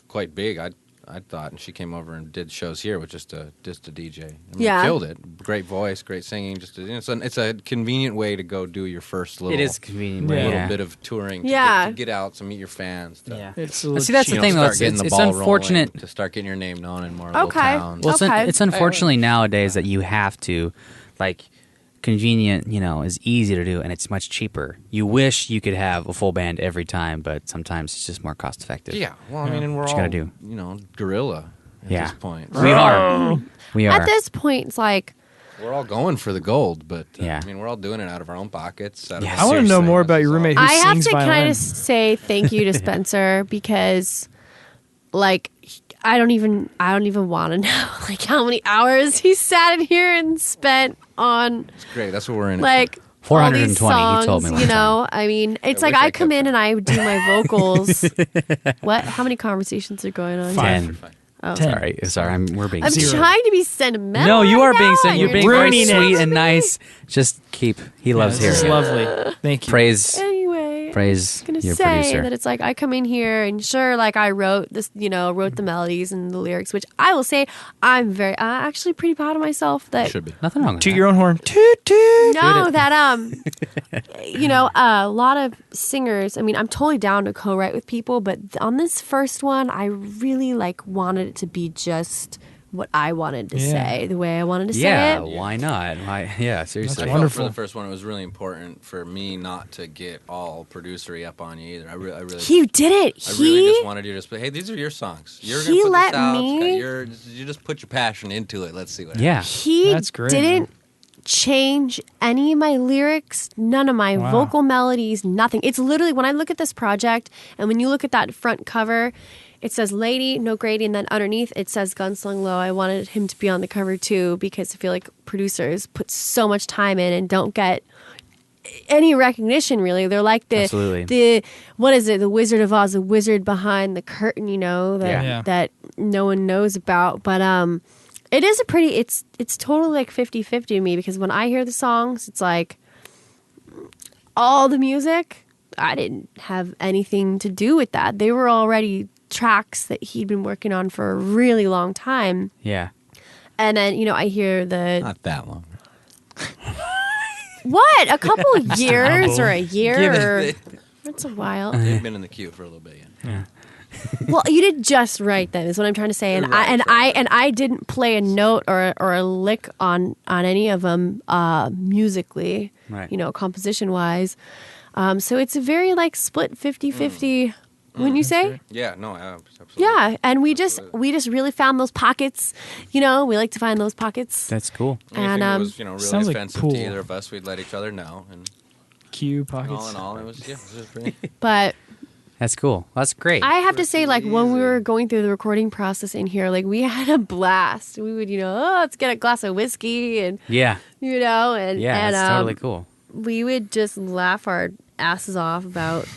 quite big. I thought, and she came over and did shows here with just a DJ. I mean, Yeah. killed it. Great voice, great singing. It's a convenient way to go do your first little. It is convenient. Yeah. little Yeah. bit of touring. Yeah. To get out to meet your fans. To, Yeah. It's a Well, little see, that's the cheap. thing, though. start getting the It's ball unfortunate. rolling, to start getting your name known in more Okay. little towns. Well, Okay. it's unfortunately nowadays that you have to, like, convenient, is easy to do and it's much cheaper. You wish you could have a full band every time, but sometimes it's just more cost effective. Yeah, well, I mean, and we're What you all, gotta do. guerrilla at Yeah. this point. We are. We are. At this point, it's like, We're all going for the gold, but Yeah. I mean, we're all doing it out of our own pockets. Out of Yeah, our- I want to know seriously. more about This your is all- roommate who I have sings to violin. kind of say thank you to Spencer because, like, I don't even want to know like how many hours he sat in here and spent on It's great. That's what we're in. like. 420, all he these told songs, me one you know. I mean, it's I like wish I I come kept in it. and I do my vocals. What? How many conversations are going on? Ten. here? Oh. 10. Sorry. We're being. I'm Zero. trying to be sentimental. No, you right are being. now, You're and being you're very ruining it. sweet and nice. Just keep. He loves This is hearing it. lovely. Thank you. Praise. Anyway, Praise I'm gonna your say producer. that it's like I come in here and sure, like I wrote this, wrote the melodies and the lyrics, which I will say I'm actually pretty proud of myself that Should be. Nothing wrong with To that. your own horn. Toot toot. no, that a lot of singers. I mean, I'm totally down to co-write with people, but on this first one, I really wanted it to be just what I wanted to Yeah. say, the way I wanted to Yeah, say it. why not? Yeah, seriously. I felt Wonderful. for the first one, it was really important for me not to get all producery up on you either. I really, He did it. I really just wanted you to say, hey, these are your songs. You're He gonna put let this out. me- You just put your passion into it. Let's see what Yeah. He That's great, didn't change any of my lyrics, none of my Wow. vocal melodies, nothing. It's literally when I look at this project and when you look at that front cover, it says Lady, Nogrady, and then underneath it says Gunslunglow. I wanted him to be on the cover too because I feel like producers put so much time in and don't get any recognition really. They're like Absolutely. the what is it? The Wizard of Oz, the wizard behind the curtain, that Yeah. that no one knows about. But it is it's totally like 50-50 to me because when I hear the songs, it's like all the music, I didn't have anything to do with that. They were already tracks that he'd been working on for a really long time. Yeah. And then, I hear the Not that long. what? A couple of years or a year or They've that's a while. been in the queue for a little bit. Yeah. Well, you did just right then, is what I'm trying to say. And Right, I didn't play a note or a lick on any of them musically, Right. composition wise. So it's a very split 50-50. Wouldn't you say? Yeah. No. Absolutely. Yeah, and we just Absolutely. really found those pockets. We like to find those pockets. That's cool. Anything And, that was really sounds like offensive pool. to either of us, we'd let each other know. And Q all pockets. in all, it was pretty. But That's cool. That's great. I have to say, when we easy. were going through the recording process in here, we had a blast. We would, let's get a glass of whiskey and yeah. and Yeah, and, that's totally cool. we would just laugh our asses off about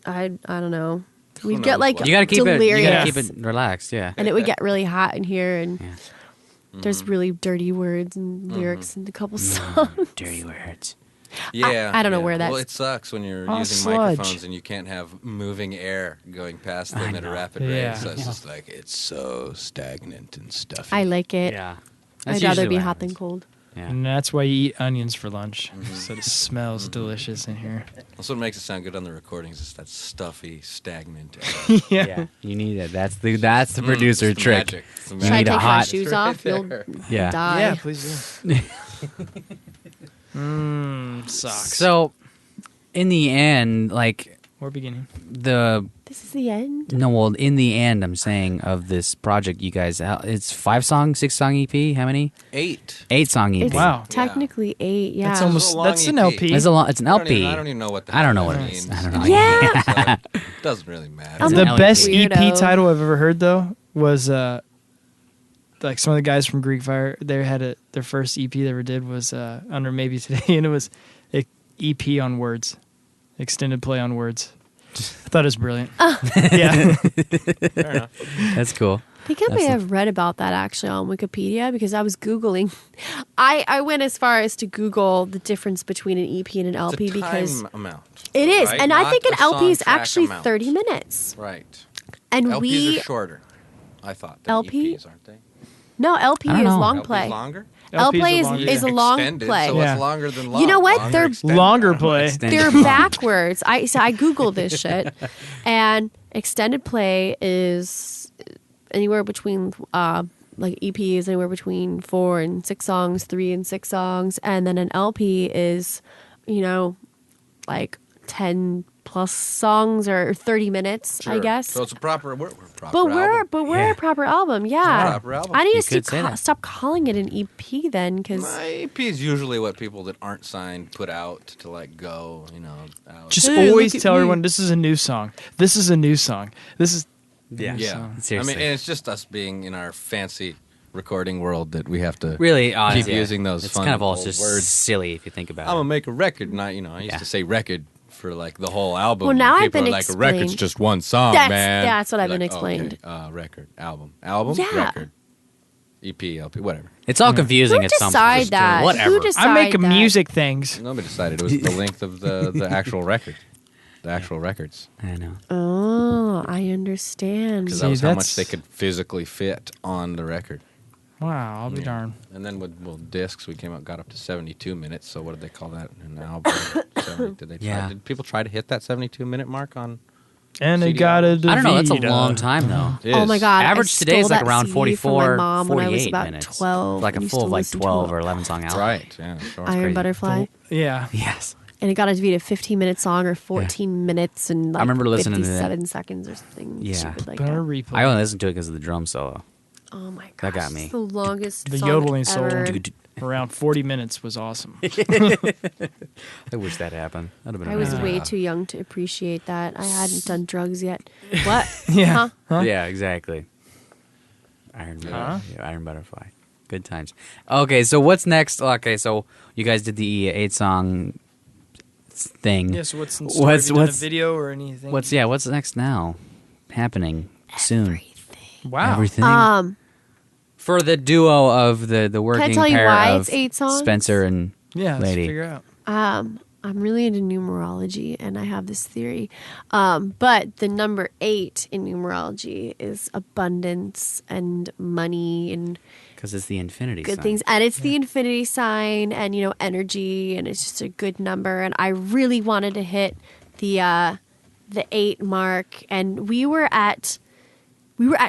I don't know. We'd knows get what? You gotta keep it. You delirious. gotta keep it relaxed. Yeah. And it would get really hot in here, and Yeah. there's really dirty words and lyrics in a couple songs. Dirty words. Yeah. I don't know yeah. where that's- Well, it sucks when you're Oh, using sludge. microphones and you can't have moving air going past them at a rapid Yeah. rate. So it's just it's so stagnant and stuffy. I like it. Yeah. I'd rather be hot than cold. Yeah. And that's why you eat onions for lunch. So it smells delicious in here. That's what makes it sound good on the recordings. Is that stuffy, stagnant air. Yeah. You need it. That's the producer It's the trick. magic. It's the You Should I need take a my hot- shoes It's right off? You'll there. Yeah. die. Yeah, please do. Socks. So, in the end, We're beginning. This is the end. in the end, I'm saying of this project, you guys, it's 5-song, 6-song EP. How many? 8. 8-song EP. It's Wow. technically 8. Yeah. That's almost It's a long that's an EP. LP. It's an LP. I don't even know what the I don't know hell what that it is. means. I don't know. Yeah. So, it doesn't really matter. I'm The an best LP. EP Weirdo. title I've ever heard though was some of the guys from Greek Fire. They had their first EP they ever did was Under Maybe Today, and it was a EP on words, extended play on words. I thought it was brilliant. Yeah. Fair enough. That's cool. I think I may have read about that actually on Wikipedia because I was Googling. I went as far as to Google the difference between an EP and an LP It's a because time amount. it is. Right? And I Not think an a LP is song track actually amount. 30 minutes. Right. And LPs are shorter, I thought, than LP? EPs, aren't they? No, LP I don't is know. long LP's play. longer? LP longer. is a long Extended, play. So Yeah. it's longer than long. You know what? Longer They're extended. Longer play. They're backwards. I Googled this shit, and extended play is anywhere between like EP is anywhere between 4 and 6 songs, 3 and 6 songs, and then an LP is, like 10 plus songs or 30 minutes, I Sure. guess. So it's a proper. We're a proper but we're album. a proper album, yeah. a proper album. I need You to could say that. stop calling it an EP then, because EP is usually what people that aren't signed put out to like go, out. Just Hey, always look at tell me. everyone this is a new song. This is a new song. This is Yeah. Yeah. Seriously. I mean, and it's just us being in our fancy recording world that we have to Really, keep honestly, using those It's fun kind of all old just words. silly if you think about I'm gonna it. make a record, and I used Yeah. to say record for like the whole album. Well, now and I've people been are like, a record's explained. just one song, That's- man. that's what I've You're been like, explained. Okay, record, album, Yeah. record, EP, LP, whatever. It's all confusing who at some decide point. that? Whatever. Who decide I make that? music things. Nobody decided it was the length of the actual record, the actual records, I know. Oh, I understand. because See, that was how that's- much they could physically fit on the record. Wow, I'll be Yeah. darned. And then with discs, we got up to 72 minutes. So what did they call that? An album? 70, did they try? Yeah. Did people try to hit that 72-minute mark on? And it CD got a albums? I don't know. That's a Davida. long time, though. It Oh is. my god! Average I today is stole like that around CD 44, from my mom when I was 48 about minutes. 12. Like a and used full to of like listen to 12 it. or 11 song album. Right. Yeah. Sure. Iron crazy. Butterfly, Yeah. Yes. and it got to be a 15-minute song or 14 minutes and like I remember listening to that. 57 seconds or something. Yeah. stupid like Better that. replay. I only listened to it because of the drum solo. Oh my That gosh! got me. It's the longest The song yodeling solo. ever. Around 40 minutes was awesome. I wish that happened. That'd have been I was amazing. way too young to appreciate that. I hadn't done drugs yet. What? Yeah. Huh? Huh? Yeah, exactly. Iron Butterfly. Good times. Okay, so what's next? Okay, so you guys did the 8-song thing. Yeah, so what's in store? Have you done a video or anything? What's next now? Happening soon. Wow. Everything. For the duo of the working tell you pair why of it's 8 songs? Spencer and Yeah, let's Lady. figure out. I'm really into numerology, and I have this theory. But the number 8 in numerology is abundance and money and Because it's the infinity good sign. things, and it's the infinity sign, and energy, and it's just a good number. And I really wanted to hit the 8 mark, and we were at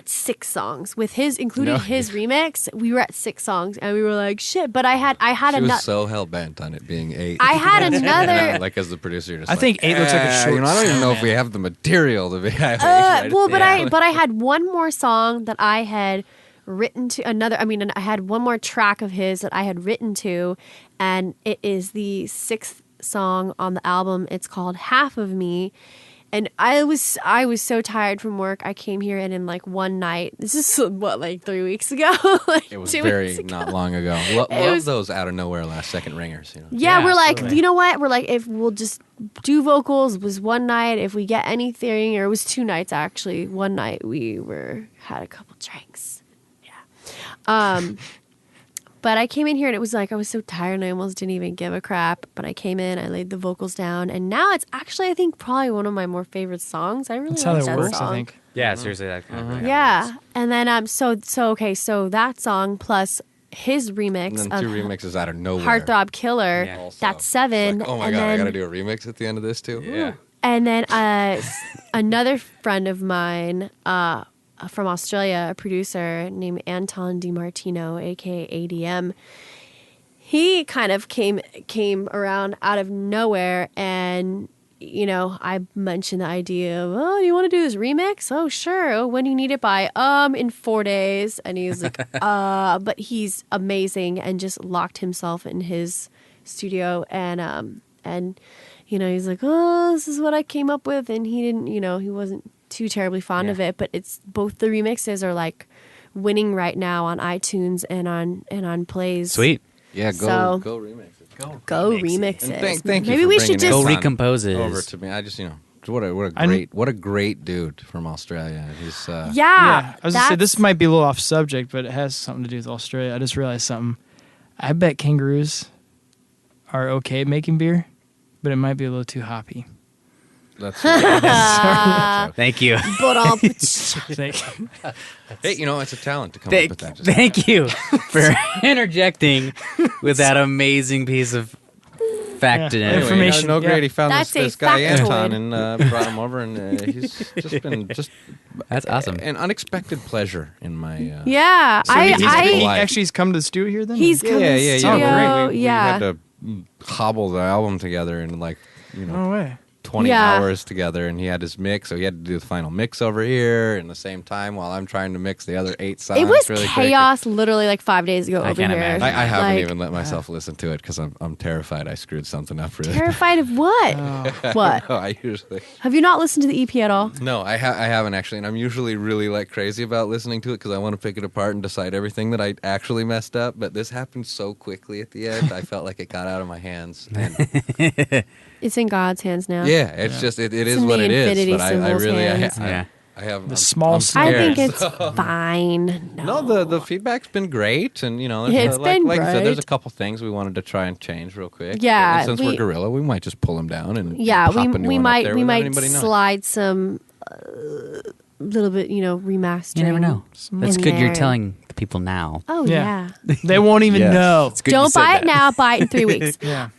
6 songs with including his remix. We were at 6 songs, and we were like, shit. But I had She another. was so hell bent on it being 8. I had another. Like as the producer, you're just I think 8 looks like a short I don't even know if snowman. we have the material to be. But I had one more song that I had written to I had one more track of his that I had written to, and it is the 6th song on the album. It's called Half of Me. And I was so tired from work. I came here and in like one night. This is like 3 weeks ago. Like It was 2 very weeks ago. not long ago. Love was- those out of nowhere last second ringers. Yeah, Yeah, we're like, totally. you know what? We're like, if we'll just do vocals, it was one night. If we get anything, or it was 2 nights actually. One night we had a couple drinks. Yeah. But I came in here and it was like I was so tired and I almost didn't even give a crap. But I came in, I laid the vocals down, and now it's actually I think probably one of my more favorite songs. I really That's like how that works, song. I think. Yeah, seriously, that kind of really Yeah, happens. and then so that song plus his remix And then of 2 remixes out of nowhere. Heartthrob Killer. Yeah. Also. That's 7. Like, oh my and god, I then, gotta do a remix at the end of this too. Yeah. And then another friend of mine from Australia, a producer named Anton DiMartino, a.k.a. ADM, he kind of came around out of nowhere, and I mentioned the idea of, oh, do you want to do this remix? Oh, sure. Oh, when do you need it by? In 4 days. And he was like, but he's amazing and just locked himself in his studio and he's like, oh, this is what I came up with, and he didn't, he wasn't too terribly fond Yeah. of it, but it's both the remixes are like winning right now on iTunes and on plays. Sweet. Yeah, So- go remix it. Go remixes. And thank you Maybe for we bringing should just Go Anton recompose it. over to me. I just what a great dude from Australia. He's Yeah, I was gonna say this that's- might be a little off subject, but it has something to do with Australia. I just realized something. I bet kangaroos are okay at making beer, but it might be a little too hoppy. that's Thank you. But Think- hey, it's a talent to come up with that. Just Thank you for interjecting with that amazing piece of fact Yeah. and Information. Nogrady found That's this a guy factoid. Anton and brought him over, and he's just been That's awesome. an unexpected pleasure in my yeah, So he I- actually he's come to the studio here then? he's come to the studio. Oh, We yeah. had to hobble the album together in No way. 20 Yeah. hours together, and he had his mix, so he had to do the final mix over here in the same time while I'm trying to mix the other 8 songs. It was really quick. chaos literally like 5 days ago I over can't here. imagine. I haven't Like, even let myself listen to it because I'm terrified I screwed something up really. terrified of what? What? No, I usually Have you not listened to the EP at all? no, I haven't actually, and I'm usually really like crazy about listening to it because I want to pick it apart and decide everything that I actually messed up. But this happened so quickly at the end, I felt like it got out of my hands. And It's in God's hands now. yeah, it's just it is in what the it is. infinity But I symbols really hands. Yeah. I have The small I'm snare. I scared. think it's fine. No, the feedback's been great, and there's It's been like I said, there's a great. couple things we wanted to try and change real quick. Yeah, and since we're we- Gorilla, we might just pull them down and Yeah, pop a new we one up might there we without might anybody knowing. slide some little bit, remastering. You never know. That's in good. You're there. telling the people now. Oh Yeah. yeah. They won't even Yes. know. It's good you Don't said buy that. it now. Buy it in 3 weeks. Yeah.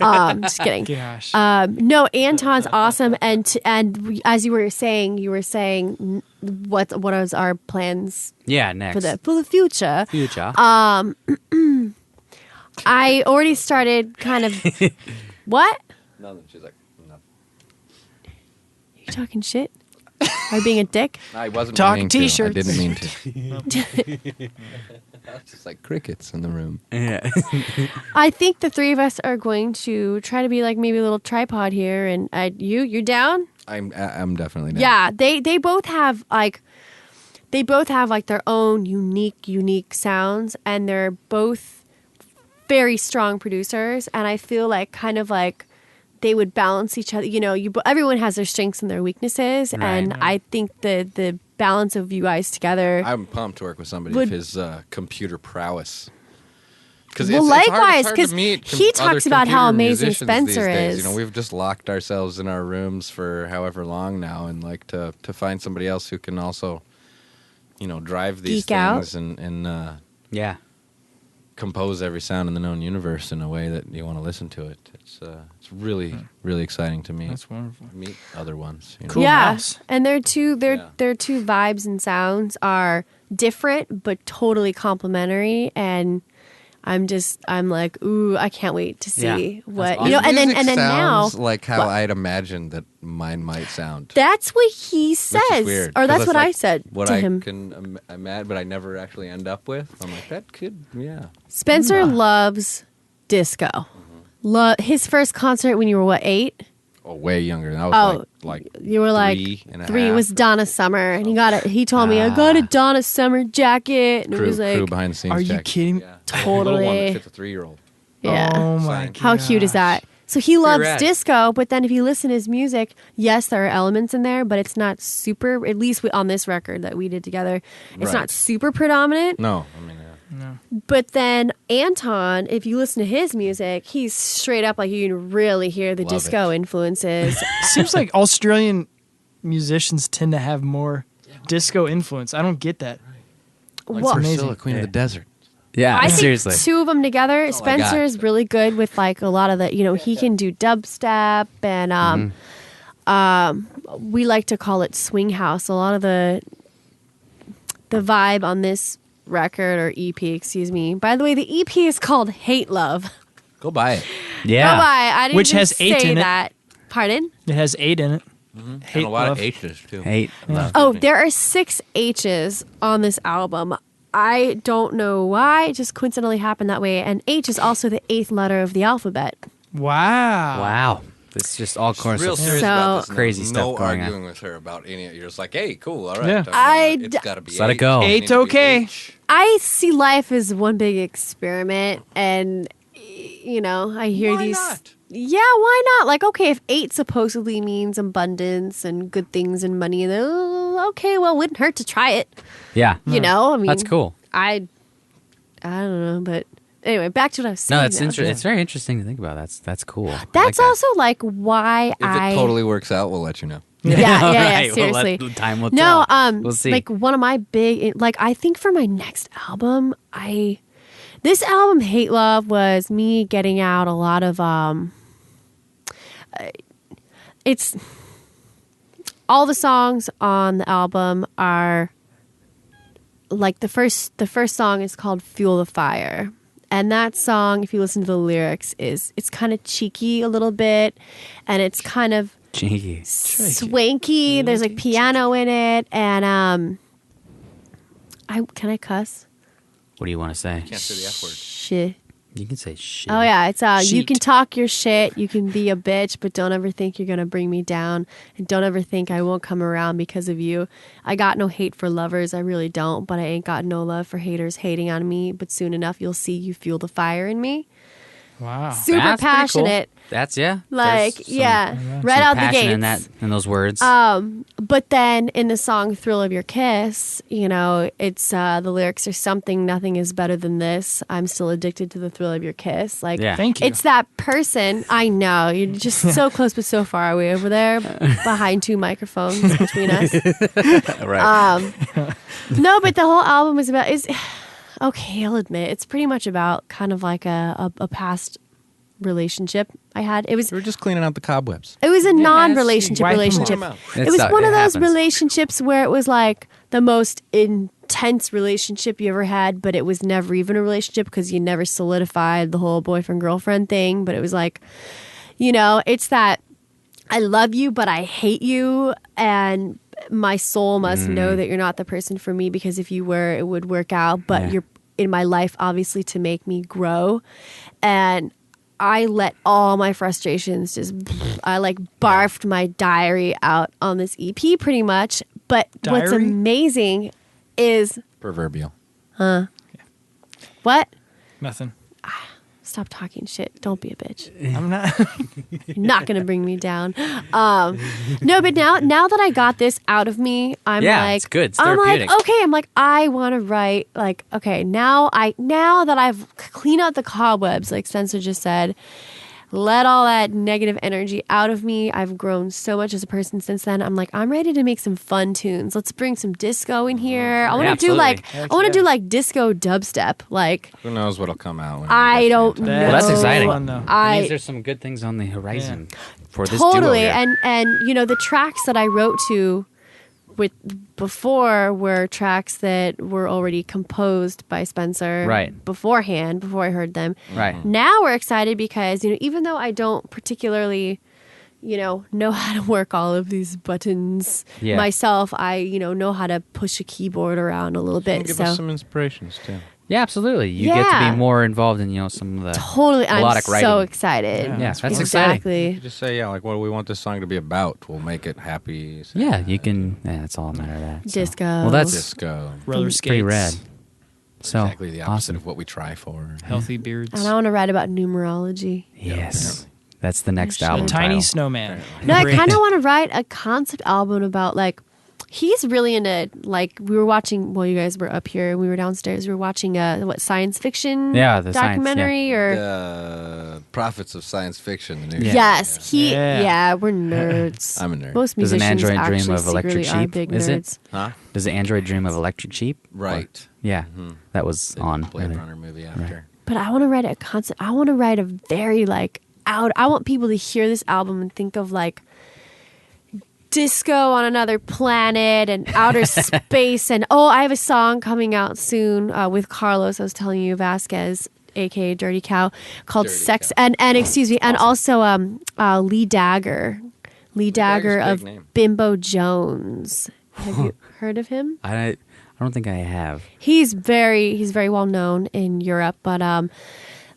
Just kidding. Gosh. No, Anton's awesome, as you were saying what is our plans Yeah, next. for the future. future. I already started kind of what? Nothing. She's like, no. You talking shit? Are you being a dick? I wasn't Talk meaning t-shirts. to. I didn't mean to. It's just like crickets in the room. yeah. I think the three of us are going to try to be like maybe a little tripod here, and you're down. I'm definitely down. Yeah, they both have like their own unique sounds, and they're both very strong producers, and I feel like kind of like they would balance each other. Everyone has their strengths and their weaknesses, Right. and I think the balance of you guys together. I'm pumped to work with somebody Would- of his computer prowess. Because Well, likewise, hard 'cause to meet he other talks about how computer amazing musicians Spencer these days. is. We've just locked ourselves in our rooms for however long now, and like to find somebody else who can also, drive these Geek out. things and Yeah. compose every sound in the known universe in a way that you want to listen to it. It's really really exciting to me. That's wonderful. Meet other ones. Cool yeah, house. and their two Yeah. vibes and sounds are different but totally complementary, and I'm like, ooh, I can't wait to see Yeah, what awesome. and then Music now sounds like how What? I'd imagined that mine might sound. that's what he says, Which is weird, or 'cause that's it's what like I said what to I him. can imagine, but I never actually end up with. I'm like, that could, yeah. Spencer loves disco. His first concert when you were what, 8? Oh, way younger. I was like You were like 3 and a 3 half. was Donna Summer, and he told me I got a Donna Summer jacket, and it crew, was like crew behind the scenes. Are you check. kidding me? Yeah. The little one Totally. that fits a 3-year-old. yeah. Oh my Fine. god. How cute is that? So he loves rad. disco, but then if you listen to his music, yes, there are elements in there, but it's not super, at least on this record that we did together, it's Right. not super predominant. No, I mean, But then Anton, if you listen to his music, he's straight up like you can really hear the Love disco it. influences. Seems like Australian musicians tend to have more disco influence. I don't get that. Well, amazing. Priscilla, Queen of the Desert. Yeah. I think seriously. two of them together. all I Spencer got. is really good with like a lot of the, he can do dubstep and we like to call it swing house. A lot of the vibe on this record or EP, excuse me. By the way, the EP is called Hate Love. Go buy it. Yeah. Oh, I didn't Which just has 8 say in it. that. Pardon? It has 8 in it. And Hate a lot love. of H's, too. Hate. Love. Oh, there are 6 H's on this album. I don't know why. It just coincidentally happened that way. And H is also the 8th letter of the alphabet. Wow. Wow. It's just all course. Real serious So- about this. Crazy no stuff going on. arguing with her about any. You're just like, hey, cool, all right. Yeah. It's got to be. Let it H. go. It needs Eight's to be okay. H. I see life as one big experiment, and I hear Why these. not? Yeah, why not? Like, okay, if 8 supposedly means abundance and good things and money, then okay, well, wouldn't hurt to try it. Yeah. You know, I mean, That's cool. I don't know, but anyway, back to what I was saying. No, that's now. interesting. It's very interesting to think about. That's cool. I That's like also like why If it totally works out, we'll let you know. Yeah, Right, seriously. time will No, tell. We'll see. like one of my big, like I think for my next album, this album Hate Love was me getting out a lot of it's all the songs on the album are like the first song is called Fuel the Fire. And that song, if you listen to the lyrics, it's kind of cheeky a little bit, and it's kind of Cheeky. swanky. There's like piano in it, and can I cuss? What do you want to say? Can't say the F word. Shit. You can say shit. Oh yeah, it's you Sheet. can talk your shit, you can be a bitch, but don't ever think you're gonna bring me down, and don't ever think I won't come around because of you. I got no hate for lovers, I really don't, but I ain't got no love for haters hating on me. But soon enough, you'll see you fuel the fire in me. Wow. Super That's pretty cool. passionate, That's like There's some- yeah, some right out the passion gates. in those words. But then in the song "Thrill of Your Kiss," you know, it's the lyrics are something. Nothing is better than this. I'm still addicted to the thrill of your kiss. Like, Yeah. Thank you. it's that person. I know you're just so close, but so far away over there, behind 2 microphones between us. right. No, but the whole album is about is okay. I'll admit it's pretty much about kind of like a past relationship I had. It was We were just cleaning out the cobwebs. It was a non-relationship wipe 'em relationship. out. It was one of those happens. relationships where it was like the most intense relationship you ever had, but it was never even a relationship because you never solidified the whole boyfriend-girlfriend thing. But it was like, you know, it's that I love you, but I hate you, and my soul must know that you're not the person for me, because if you were, it would work out. But Yeah. you're in my life, obviously, to make me grow. And I let all my frustrations I like barfed my diary out on this EP pretty much. But what's Diary? amazing is Proverbial. what? Nothing. Stop talking shit. Don't be a bitch. I'm not. You're not going to bring me down. No, but now that I got this out of me, I'm Yeah, like, it's good. It's I'm like, therapeutic. okay, I'm like, I want to write, like, okay, now that I've cleaned out the cobwebs, like Spencer just said, let all that negative energy out of me. I've grown so much as a person since then. I'm like, I'm ready to make some fun tunes. Let's bring some disco in here. I want to do absolutely. like, Heck I want to yeah. do like disco dubstep. Like, Who knows what'll come out? When I don't know. Well, that's exciting. Fun, though. It means there's some good things on the horizon for this Totally. duo here. And you know, the tracks that I wrote to with before were tracks that were already composed by Spencer Right. beforehand, before I heard them. Right. Now we're excited because, you know, even though I don't particularly, you know how to work all of these buttons Yeah. myself, I, you know how to push a keyboard around a little bit. Give So us some inspirations too. Yeah, absolutely. You get to Yeah. be more involved in, some of the totally, I'm melodic so writing. excited. Yeah, Yeah, that's exciting. exactly. You just say, yeah, like, what do we want this song to be about? We'll make it happy. Yeah, you can. Yeah, that's all a matter of that. so. Disco. Well, that's Disco. Roller it's skates. pretty rad. So Exactly the opposite awesome. of what we try for. Healthy beards. And I want to write about numerology. Yes, that's the next I album. should. Tiny title. snowman. No, I Great. kind of want to write a concept album about, like, he's really into, like, we were watching, well, you guys were up here, we were downstairs, we were watching science fiction Yeah, the science, documentary or The prophets of science fiction. The new yes, Yeah. we're nerds. I'm a nerd. Most Does an musicians android dream actually of electric secretly are sheep? big Is it? nerds. Huh? Does the android dream of electric sheep? Right. Yeah, that was The on. Blade earlier. Runner movie after. But I want to write a concept. I want to write a very, like, I want people to hear this album and think of, like, disco on another planet and outer space. And I have a song coming out soon with Carlos. I was telling you, Vasquez, a.k.a. Dirty Cow, called Dirty Sex. Cow. And excuse me, and also Lee Dagger. Lee Dagger Dagger's a of big name. Bimbo Jones. Have you heard of him? I don't think I have. He's very well known in Europe, but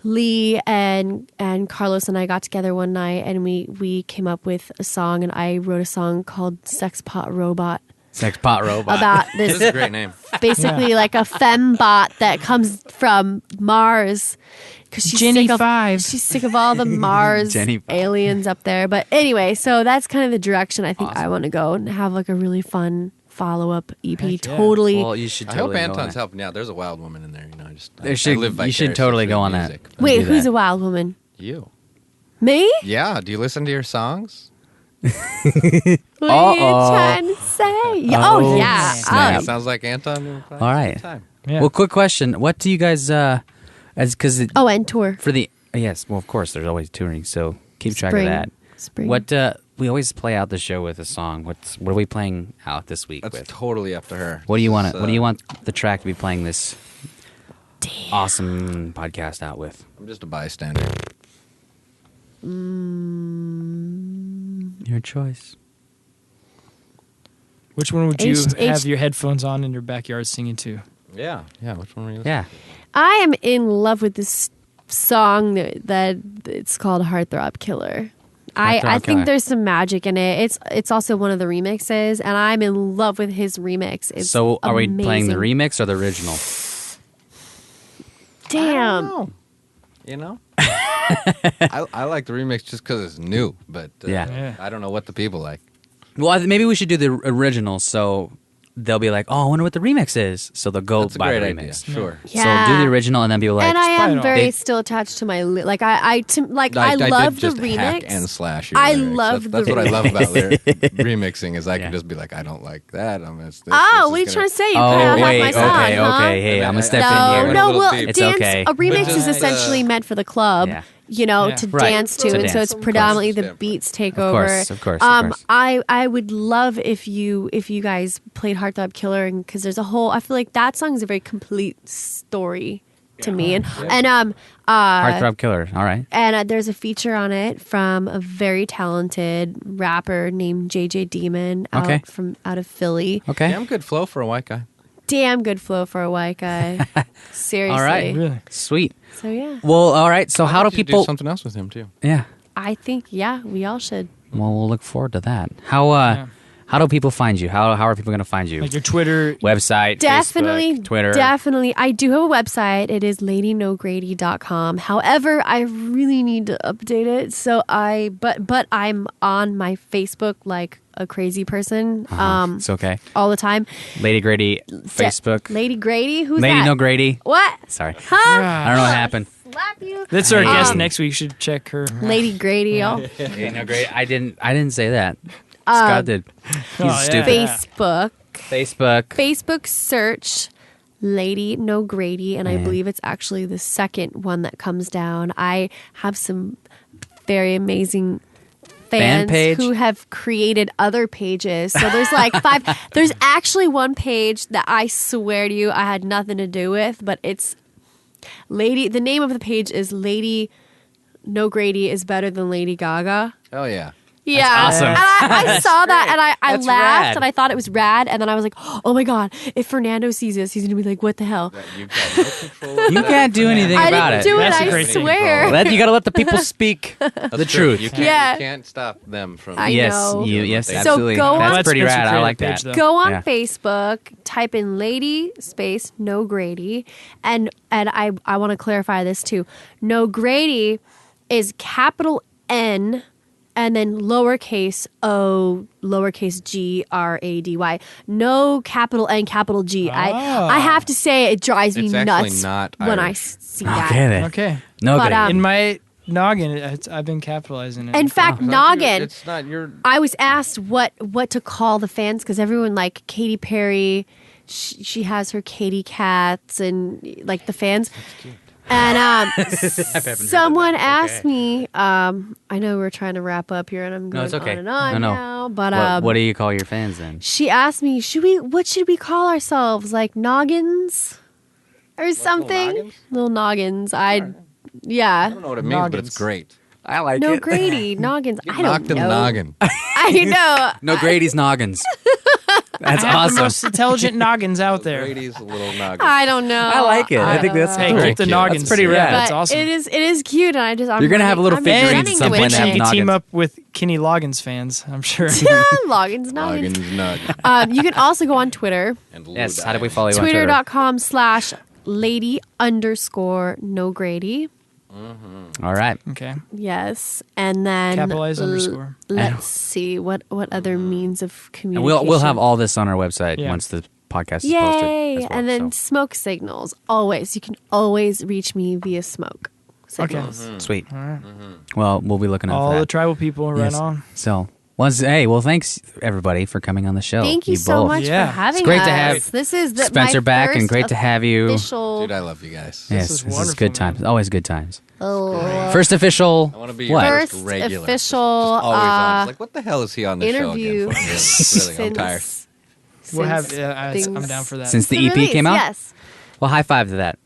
Lee and Carlos and I got together one night and we came up with a song, and I wrote a song called Sex Pot Robot Sex pot robot. about This is this a great name. basically like a fembot that comes from Mars, because she's Jenny sick of 5. she's sick of all the Mars Jenny 5. aliens up there. But anyway, so that's kind of the direction I think I Awesome. want to go and have like a really fun follow-up EP. Heck yeah. Totally. Well, you should I hope totally go on Anton's that. helping out. There's a wild woman in there. You know, There should- I live you should vicariously totally through go on that. music, but- Wait, do who's that. a wild woman? You. Me? Yeah. Do you listen to your songs? What are you Uh-oh. trying to say? Yeah, Oh, oh yeah. snap. It sounds like Anton. All right. Time. Yeah. Well, quick question: what do you guys? Because Oh, and tour. for the yes, well, of course, there's always touring, so keep track Spring. of that. Spring. What we always play out the show with a song. What are we playing out this week That's with? totally up to her. What do you want? It's, What do you want the track to be playing this awesome podcast out with? I'm just a bystander. Your choice. Which one would you H- have your headphones on in your backyard singing to? Yeah. Yeah. Which one were you? Yeah. I am in love with this song that it's called Heartthrob Killer. I Heartthrob think Killer. there's some magic in it. It's also one of the remixes, and I'm in love with his remix. It's So, are we playing the amazing. remix or the original? Damn. Oh. You know. I like the remix just because it's new, but Yeah. I don't know what the people like. Well, maybe we should do the original, so they'll be like, "Oh, I wonder what the remix is." So they'll go That's a buy great the idea. remix. Sure. Yeah. So do the original, and then be like, And I Spy am it very They- still attached to my like I love did the just hack remix. and slash. Your I lyrics. love that's the what I love about remixing is I Yeah. can just be like, I don't like that. This Oh, is what are you gonna- trying to say? You "Oh, couldn't have wait, my song, okay, huh? okay, hey, And I'm I- gonna step No, in here." went a no, little well, deep. It's dance. okay. A remix But is just, essentially meant for the club, Yeah. you know, Yeah. to Right. dance to, To and so dance. it's predominantly the Standpoint. beats take Of over. course, of course, of course. I would love if you guys played Heartthrob Killer, because there's a whole. I feel like that song is a very complete story to me, and Heartthrob Killer. All right. and there's a feature on it from a very talented rapper named JJ Demon Okay. out of Philly. Okay. Damn good flow for a white guy. Damn good flow for a white guy. Seriously. All right. Really? Sweet. So yeah, Well, all right. So how do I'd like you to people? do something else with him too? Yeah. I think we all should. Well, we'll look forward to that. How do people find you? How are people going to find you? Like your Twitter. Website, Definitely, Facebook, Twitter. Definitely. I do have a website. It is ladynogrady.com. However, I really need to update it. So but I'm on my Facebook like a crazy person. It's okay. All the time. Lady Grady, Facebook. Lady Grady? Who's Lady that? No Grady. What? Sorry. Huh? I don't know what happened. Slap you. That's our guest Um, next week. You should check her. Lady Grady. Lady No Grady. I didn't say that. Scott did. He's Oh, yeah. stupid. Facebook. Facebook search Lady No Grady, and I believe it's actually the second one that comes down. I have some very amazing Fan fans page? who have created other pages. So there's like 5. There's actually one page that I swear to you I had nothing to do with, but it's Lady. The name of the page is Lady No Grady is better than Lady Gaga. Oh yeah. Yeah, awesome. And I saw that and I That's laughed rad. and I thought it was rad, and then I was like, oh my god, if Fernando sees this, he's gonna be like, what the hell? You've got no control. You can't do anything I about didn't it. do it. That's a I great thing. swear. Well, you got to let the people speak the truth. You can't, Yeah. you can't stop them from. I Yes, know. yes, So absolutely. go That's on- pretty Spencer rad. I created like a page, that. though. Go on Yeah. Facebook, type in Lady space No Grady, and I want to clarify this too. No Grady is capital N. And then lowercase o, lowercase g, R-A-D-Y. No capital N, capital G. I have to say it drives me It's actually nuts not when I Irish. see that. Okay then. Okay. No But, Grady. In my noggin, I've been capitalizing it. In fact, It's not noggin. It's not your. I was asked what to call the fans because everyone like Katy Perry, she has her Katy cats and like the fans. And someone asked me. I know we're trying to wrap up here, and I'm going it's okay. on and on No. now. But what do you call your fans then? she asked me, what should we call ourselves? Like noggins or something? noggins? Little noggins. I Yeah. don't know what it means, but Noggins. it's great. I like No Grady noggins. I don't Knocked in know. the noggin. I know. No Grady's noggins. That's I have the awesome. most intelligent noggins out there. Brady's a little noggin. I don't know. I like it. I think don't that's know. Hey, cool. keep the Cute. noggins. That's pretty Yeah, rad. That's But awesome. it is cute, and I just You're gonna have little I'm figurines running at some with point that Eventually, have you it. could team noggins. up with Kenny Loggins fans, I'm sure. Loggins, noggins. Noggins, noggin. You can also go on Twitter, And Yes. Lou How do we Diamond. follow you on Twitter? twitter.com/lady_no Grady. All right. Okay. Yes, and then Capitalize underscore. Let's see what other means of And communication. we'll have all this on our website Yeah. once the podcast is posted. Yay! As well, And then so. smoke signals. Always, you can always reach me via smoke signals. Sweet. All right. Well, we'll be looking out All for that. the tribal people, right Yes. on. So, thanks everybody for coming on the show. Thank you so both. much Yeah. for having us. It's great to have This is Spencer my back, first and great to have you. Official. Dude, I love you guys. Yes, is this is wonderful, good times. man. Always good times. Oh, First official. I want to be your what? first First regular. official, Just always on. It's like, what the hell is he on the interview show again for? Really, I'm tired. We'll have. since I'm down for that. Since the the EP release, came out? Yes. Well, high five to that.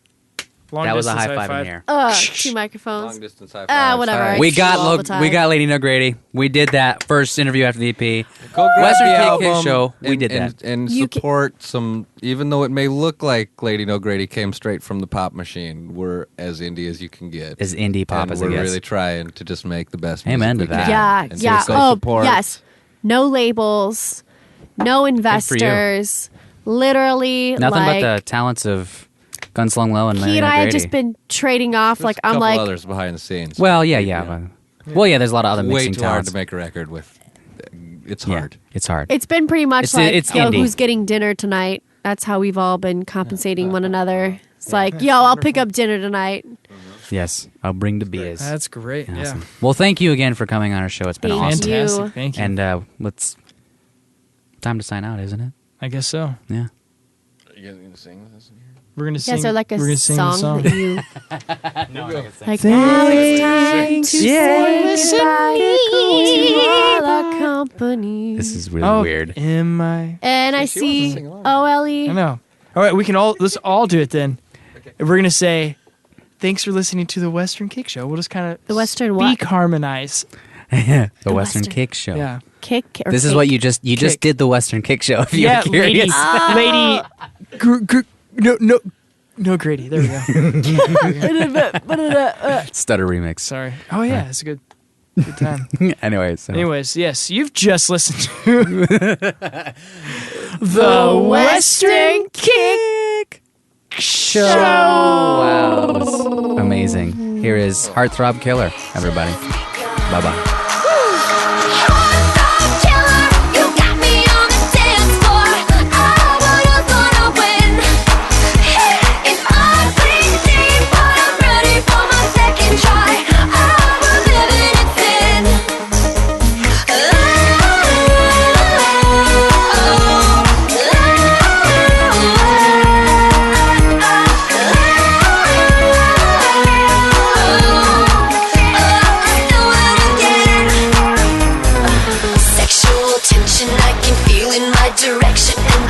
Long That was a distance high five in here. 2 microphones. Long distance high five. Whatever. Sorry. I We do got all the time. Lady Nogrady. We did that first interview after the EP. Go grab Western the Kick album Show. We and- did and, that. and You ca- support some. Even though it may look like Lady Nogrady came straight from the pop machine, we're as indie as you can get. As indie pop and as I we're guess. really trying to just make the best. Amen music to we that. can. Yeah, And yeah. so Oh, support. yes. No labels, no investors. Literally, Nothing like, but the talents of Gunslunglow and he Lady and I have Nogrady. just been trading off. There's Like a I'm couple like, others behind the scenes. Well, yeah. Well, yeah. There's a lot of other Way mixing too hard talents. to make a record with. It's Yeah, hard. it's hard. it's been pretty much It's- like, it's yo, indie. who's getting dinner tonight? That's how we've all been compensating one another. It's like, yo, I'll pick up dinner tonight. Yes, I'll bring the beers. That's great. Yeah. Awesome. Well, thank you again for coming on our show. It's been Thank awesome. you. Fantastic. Thank you. And let's time to sign out, isn't it? I guess so. Yeah. Are you guys gonna sing with us in here? We're gonna sing. Yeah, so like we're a gonna sing the song, song. that you like. Thanks Now it's time to Yeah. say goodbye to all our company. This is really Oh, weird. Am I? And I She wants to see sing along. OLE. I know. All right, let's all do it then. And we're gonna say, thanks for listening to the Western Kick Show. We'll just kind of The Western speak what? harmonize. the Western Western. Kick Show. Yeah. Kick. Or This is kick? what you just Kick. did the Western Kick Show. If Yeah, you're curious. lady. No, Grady. There we go. Stutter remix. Sorry. Oh yeah, it's a good time. Anyways, Yes, you've just listened to the Western Kick Show. wow, that was amazing. Here is Heartthrob Killer, everybody. Bye bye. Direction, an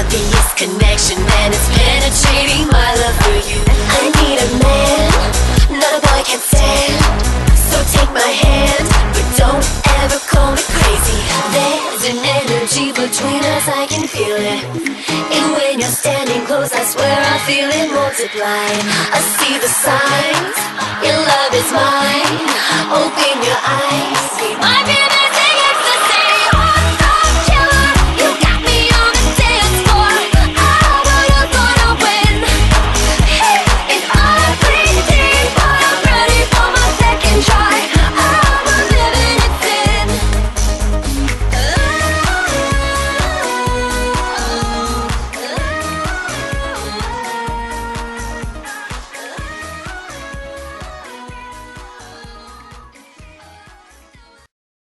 obvious connection, and it's penetrating my love for you. I need a man, not a boy can stand. So take my hand, but don't ever call me crazy. There's an energy between us, I can feel it. And when you're standing close, I swear I feel it multiply. I see the signs, your love is mine. Open your eyes.